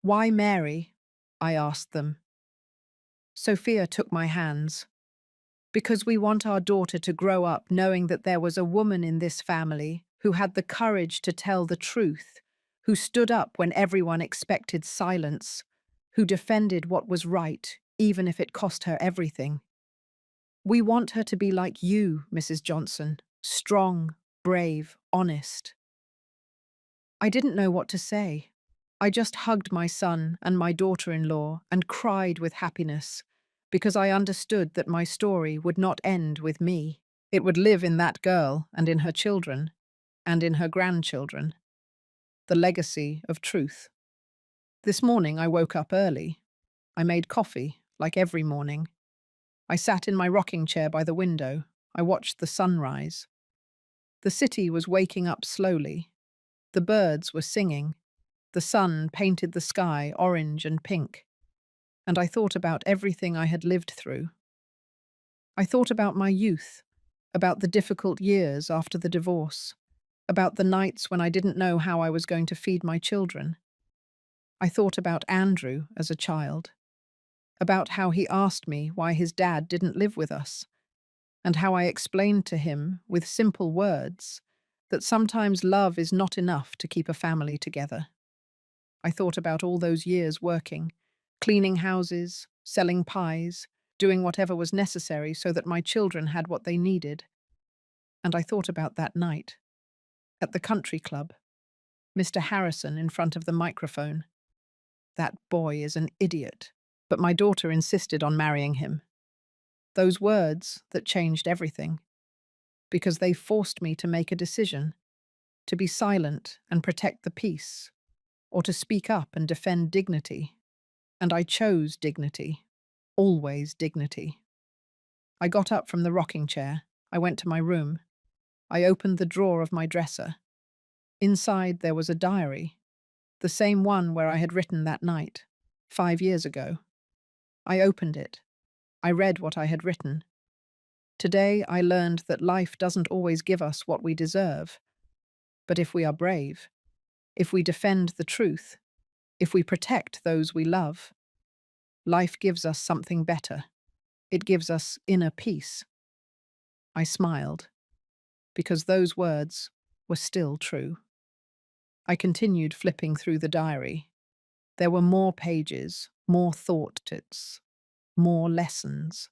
Why Mary? I asked them. Sophia took my hands. Because we want our daughter to grow up knowing that there was a woman in this family who had the courage to tell the truth, who stood up when everyone expected silence, who defended what was right, even if it cost her everything. We want her to be like you, Mrs. Johnson, strong, brave, honest. I didn't know what to say. I just hugged my son and my daughter-in-law and cried with happiness because I understood that my story would not end with me. It would live in that girl and in her children and in her grandchildren. The legacy of truth. This morning I woke up early. I made coffee, like every morning. I sat in my rocking chair by the window. I watched the sunrise. The city was waking up slowly. The birds were singing. The sun painted the sky orange and pink. And I thought about everything I had lived through. I thought about my youth, about the difficult years after the divorce, about the nights when I didn't know how I was going to feed my children. I thought about Andrew as a child, about how he asked me why his dad didn't live with us, and how I explained to him, with simple words, that sometimes love is not enough to keep a family together. I thought about all those years working, cleaning houses, selling pies, doing whatever was necessary so that my children had what they needed. And I thought about that night, at the country club, Mr. Harrison in front of the microphone. That boy is an idiot, but my daughter insisted on marrying him. Those words that changed everything, because they forced me to make a decision, to be silent and protect the peace, or to speak up and defend dignity. And I chose dignity, always dignity. I got up from the rocking chair. I went to my room. I opened the drawer of my dresser. Inside there was a diary, the same one where I had written that night, 5 years ago. I opened it. I read what I had written. Today I learned that life doesn't always give us what we deserve. But if we are brave, if we defend the truth, if we protect those we love, life gives us something better. It gives us inner peace. I smiled, because those words were still true. I continued flipping through the diary. There were more pages, more thoughts, more lessons.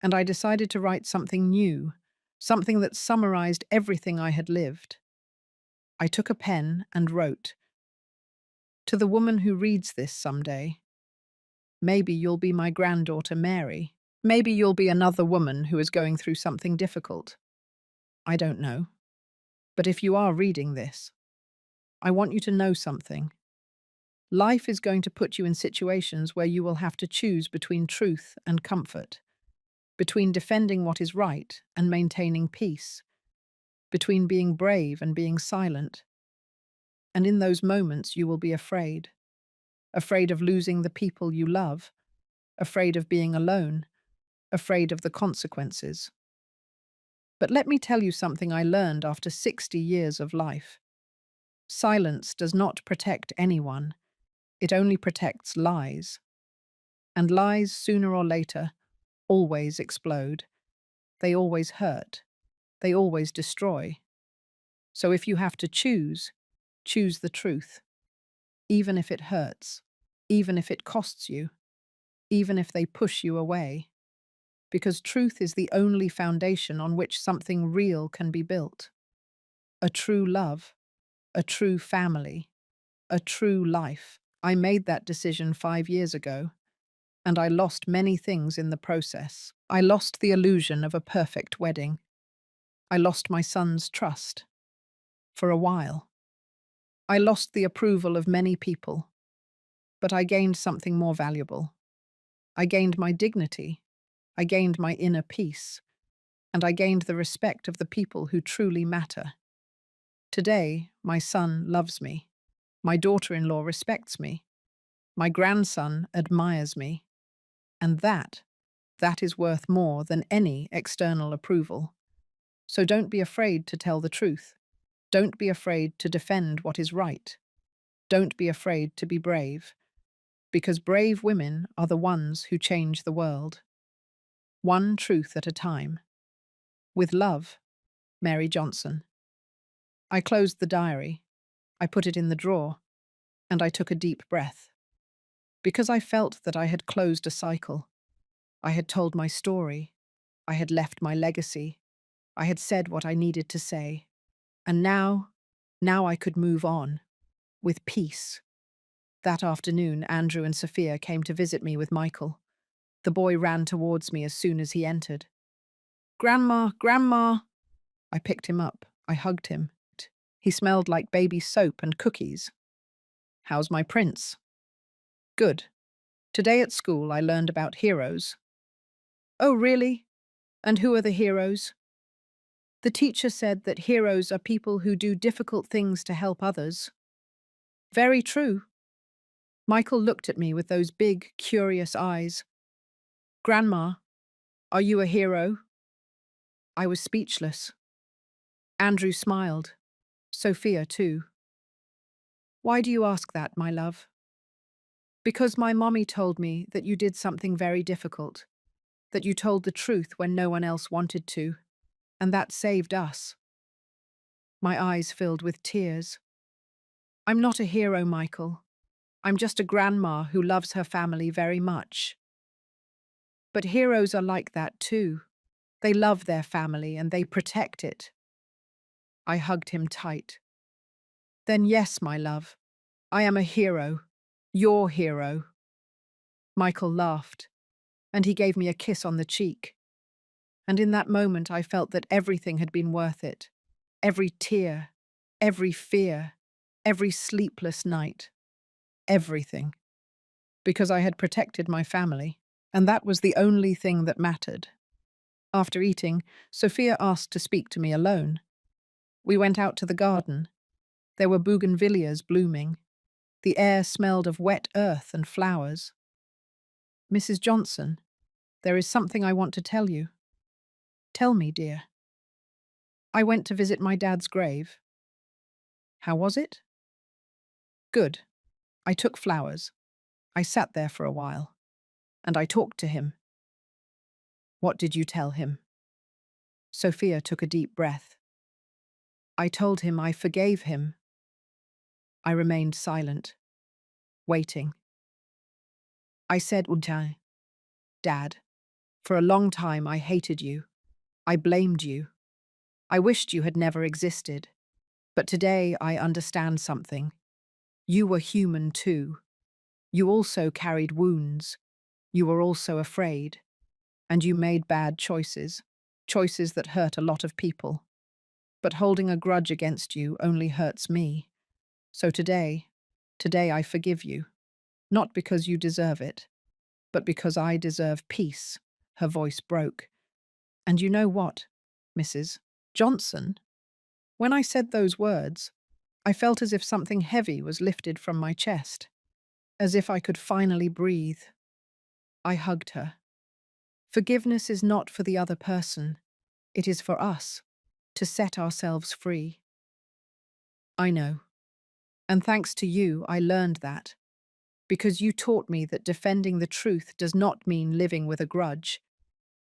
And I decided to write something new, something that summarized everything I had lived. I took a pen and wrote, "To the woman who reads this someday, maybe you'll be my granddaughter Mary. Maybe you'll be another woman who is going through something difficult. I don't know. But if you are reading this, I want you to know something. Life is going to put you in situations where you will have to choose between truth and comfort, between defending what is right and maintaining peace, between being brave and being silent. And in those moments you will be afraid. Afraid of losing the people you love, afraid of being alone, afraid of the consequences. But let me tell you something I learned after 60 years of life. Silence does not protect anyone. It only protects lies. And lies, sooner or later, always explode. They always hurt. They always destroy. So if you have to choose, choose the truth. Even if it hurts. Even if it costs you. Even if they push you away. Because truth is the only foundation on which something real can be built. A true love. A true family. A true life. I made that decision 5 years ago. and I lost many things in the process. I lost the illusion of a perfect wedding. I lost my son's trust. For a while. I lost the approval of many people, but I gained something more valuable. I gained my dignity. I gained my inner peace. And I gained the respect of the people who truly matter. Today, my son loves me. My daughter-in-law respects me. My grandson admires me. And that is worth more than any external approval. So don't be afraid to tell the truth. Don't be afraid to defend what is right. Don't be afraid to be brave. Because brave women are the ones who change the world. One truth at a time. With love, Mary Johnson. I closed the diary. I put it in the drawer. And I took a deep breath. Because I felt that I had closed a cycle. I had told my story. I had left my legacy. I had said what I needed to say. And now I could move on. With peace. That afternoon, Andrew and Sophia came to visit me with Michael. The boy ran towards me as soon as he entered. "Grandma, Grandma!" I picked him up. I hugged him. He smelled like baby soap and cookies. "How's my prince?" "Good. Today at school I learned about heroes." "Oh, really? And who are the heroes?" "The teacher said that heroes are people who do difficult things to help others." "Very true." Michael looked at me with those big, curious eyes. "Grandma, are you a hero?" I was speechless. Andrew smiled. Sophia, too. "Why do you ask that, my love?" "Because my mommy told me that you did something very difficult, that you told the truth when no one else wanted to, and that saved us." My eyes filled with tears. "I'm not a hero, Michael. I'm just a grandma who loves her family very much." "But heroes are like that too. They love their family and they protect it." I hugged him tight. "Then yes, my love, I am a hero. Your hero." Michael laughed, and he gave me a kiss on the cheek. And in that moment I felt that everything had been worth it. Every tear, every fear, every sleepless night. Everything. Because I had protected my family, and that was the only thing that mattered. After eating, Sophia asked to speak to me alone. We went out to the garden. There were bougainvilleas blooming. The air smelled of wet earth and flowers. "Mrs. Johnson, there is something I want to tell you." "Tell me, dear." "I went to visit my dad's grave." "How was it?" "Good. I took flowers. I sat there for a while. And I talked to him." "What did you tell him?" Sophia took a deep breath. "I told him I forgave him." I remained silent, waiting. I said, "Dad, for a long time I hated you. I blamed you. I wished you had never existed. But today I understand something. You were human too. You also carried wounds. You were also afraid. And you made bad choices. Choices that hurt a lot of people. But holding a grudge against you only hurts me. So today I forgive you. Not because you deserve it, but because I deserve peace." Her voice broke. "And you know what, Mrs. Johnson?" When I said those words, I felt as if something heavy was lifted from my chest, as if I could finally breathe. I hugged her. Forgiveness is not for the other person. It is for us, to set ourselves free. I know. And thanks to you, I learned that. Because you taught me that defending the truth does not mean living with a grudge.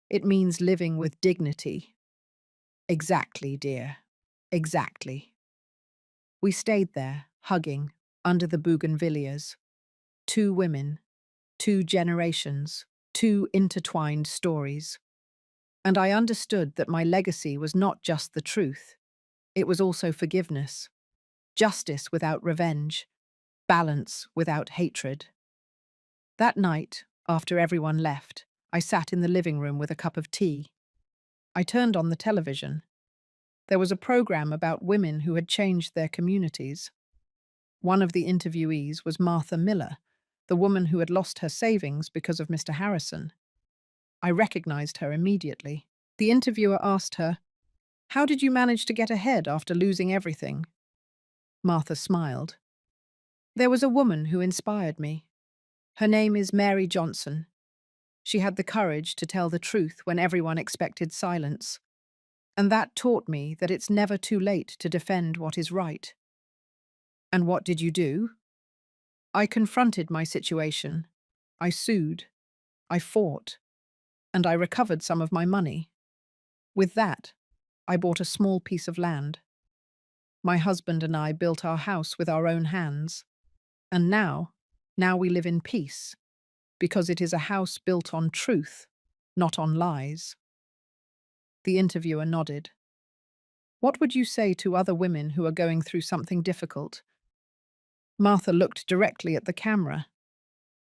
It means living with dignity. Exactly, dear. Exactly. We stayed there, hugging, under the bougainvilleas. Two women, two generations, two intertwined stories. And I understood that my legacy was not just the truth. It was also forgiveness. Justice without revenge. Balance without hatred. That night, After everyone left, I sat in the living room with a cup of tea. I turned on the television. There was a program about women who had changed their communities. One of the interviewees was Martha Miller, the woman who had lost her savings because of Mr. Harrison. I recognized her immediately. The interviewer asked her, "How did you manage to get ahead after losing everything?" Martha smiled. "There was a woman who inspired me. Her name is Mary Johnson. She had the courage to tell the truth when everyone expected silence. And that taught me that it's never too late to defend what is right." "And what did you do?" "I confronted my situation. I sued. I fought. And I recovered some of my money. With that, I bought a small piece of land. My husband and I built our house with our own hands. And now we live in peace, because it is a house built on truth, not on lies." The interviewer nodded. "What would you say to other women who are going through something difficult?" Martha looked directly at the camera.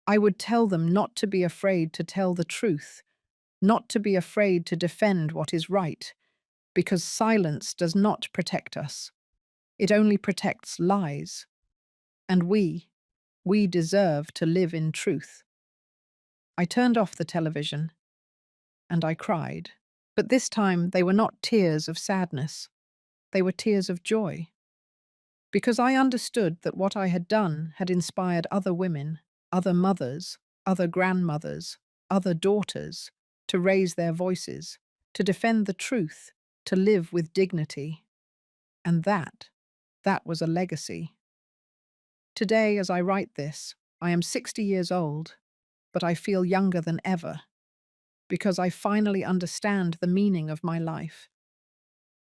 "I would tell them not to be afraid to tell the truth, not to be afraid to defend what is right, because silence does not protect us. It only protects lies. And we deserve to live in truth." I turned off the television, and I cried. But this time they were not tears of sadness. They were tears of joy. Because I understood that what I had done had inspired other women, other mothers, other grandmothers, other daughters, to raise their voices, to defend the truth, to live with dignity. And that was a legacy. Today, as I write this, I am 60 years old, but I feel younger than ever, because I finally understand the meaning of my life.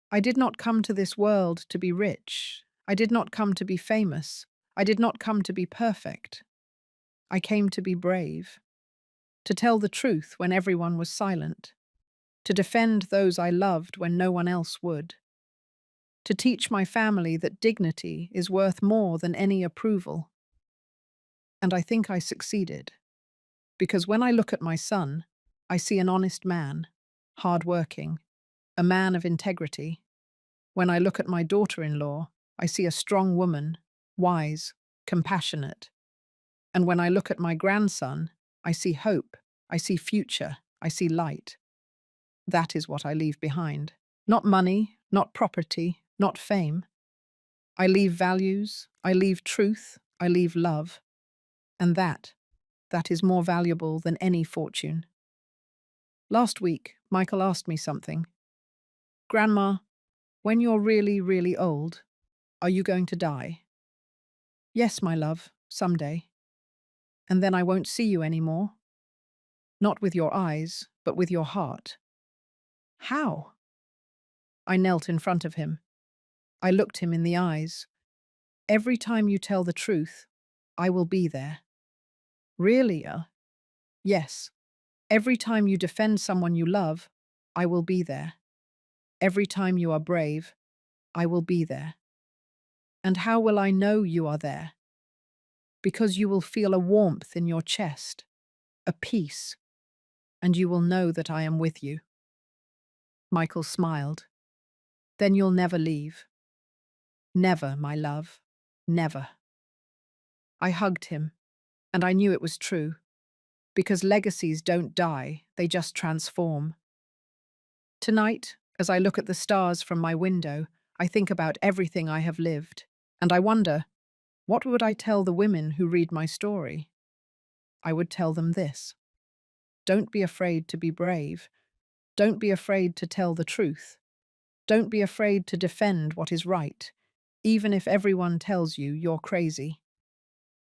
I did not come to this world to be rich. I did not come to be famous. I did not come to be perfect. I came to be brave, to tell the truth when everyone was silent, to defend those I loved when no one else would, to teach my family that dignity is worth more than any approval. And I think I succeeded, because when I look at my son, I see an honest man, hard-working, a man of integrity. When I look at my daughter-in-law, I see a strong woman, wise, compassionate. And when I look at my grandson, I see hope, I see future, I see light. That is what I leave behind. Not money, not property, not fame. I leave values, I leave truth, I leave love. And that is more valuable than any fortune. Last week, Michael asked me something. "Grandma, when you're really, really old, are you going to die?" "Yes, my love, someday." "And then I won't see you anymore?" "Not with your eyes, but with your heart." "How?" I knelt in front of him. I looked him in the eyes. "Every time you tell the truth, I will be there." "Really?" "Yes. Every time you defend someone you love, I will be there. Every time you are brave, I will be there." "And how will I know you are there?" "Because you will feel a warmth in your chest, a peace, and you will know that I am with you." Michael smiled. "Then you'll never leave." "Never, my love. Never." I hugged him, and I knew it was true, because legacies don't die, they just transform. Tonight, as I look at the stars from my window, I think about everything I have lived, and I wonder, what would I tell the women who read my story? I would tell them this: don't be afraid to be brave. Don't be afraid to tell the truth. Don't be afraid to defend what is right, even if everyone tells you you're crazy.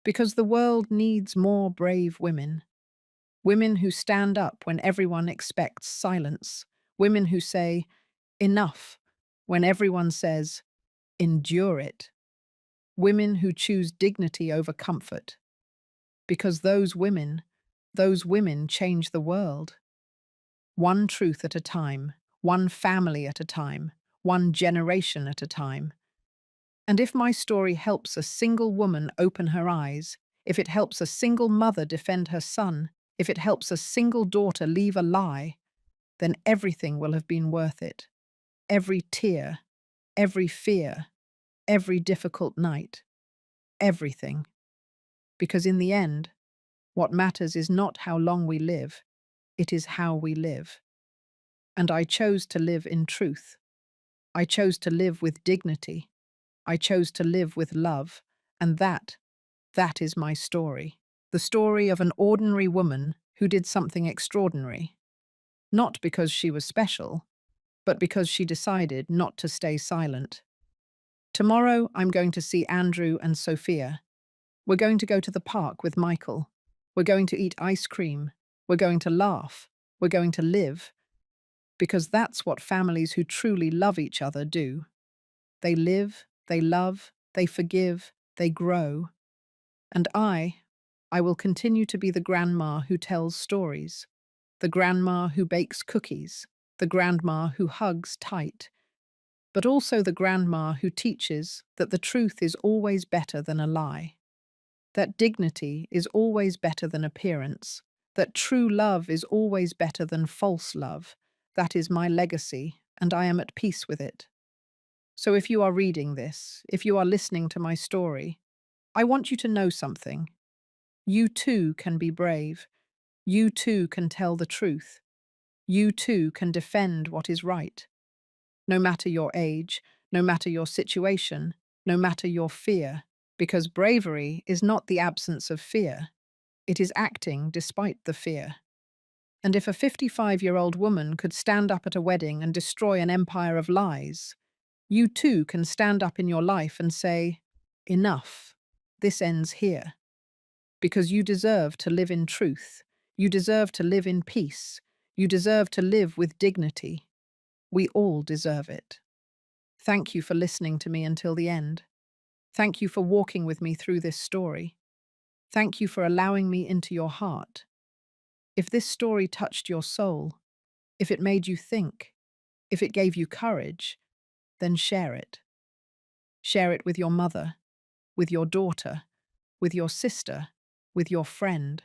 Because the world needs more brave women. Women who stand up when everyone expects silence. Women who say, "Enough," when everyone says, "Endure it." Women who choose dignity over comfort. Because those women change the world. One truth at a time, one family at a time, one generation at a time. And if my story helps a single woman open her eyes, if it helps a single mother defend her son, if it helps a single daughter leave a lie, then everything will have been worth it. Every tear, every fear, every difficult night, everything. Because in the end, what matters is not how long we live, it is how we live. And I chose to live in truth. I chose to live with dignity. I chose to live with love. And that is my story. The story of an ordinary woman who did something extraordinary. Not because she was special, but because she decided not to stay silent. Tomorrow, I'm going to see Andrew and Sophia. We're going to go to the park with Michael. We're going to eat ice cream. We're going to laugh. We're going to live. Because that's what families who truly love each other do. They live, they love, they forgive, they grow. And I will continue to be the grandma who tells stories, the grandma who bakes cookies, the grandma who hugs tight, but also the grandma who teaches that the truth is always better than a lie, that dignity is always better than appearance, that true love is always better than false love. That is my legacy, and I am at peace with it. So if you are reading this, if you are listening to my story, I want you to know something. You too can be brave. You too can tell the truth. You too can defend what is right. No matter your age, no matter your situation, no matter your fear, because bravery is not the absence of fear. It is acting despite the fear. And if a 55-year-old woman could stand up at a wedding and destroy an empire of lies, you too can stand up in your life and say, "Enough. This ends here." Because you deserve to live in truth. You deserve to live in peace. You deserve to live with dignity. We all deserve it. Thank you for listening to me until the end. Thank you for walking with me through this story. Thank you for allowing me into your heart. If this story touched your soul, if it made you think, if it gave you courage, then share it. Share it with your mother, with your daughter, with your sister, with your friend.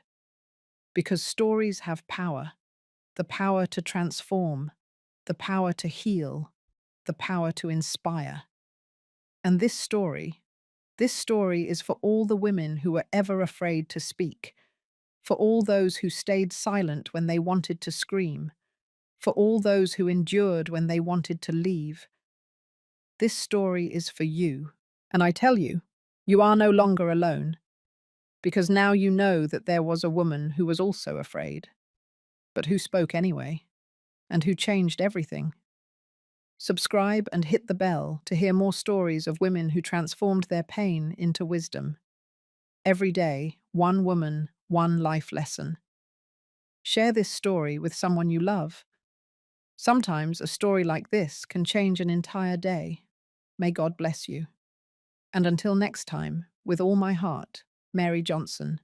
Because stories have power, the power to transform, the power to heal, the power to inspire. And this story is for all the women who were ever afraid to speak, for all those who stayed silent when they wanted to scream, for all those who endured when they wanted to leave. This story is for you. And I tell you, you are no longer alone, because now you know that there was a woman who was also afraid, but who spoke anyway, and who changed everything. Subscribe and hit the bell to hear more stories of women who transformed their pain into wisdom. Every day, one woman, one life lesson. Share this story with someone you love. Sometimes a story like this can change an entire day. May God bless you. And until next time, with all my heart, Mary Johnson.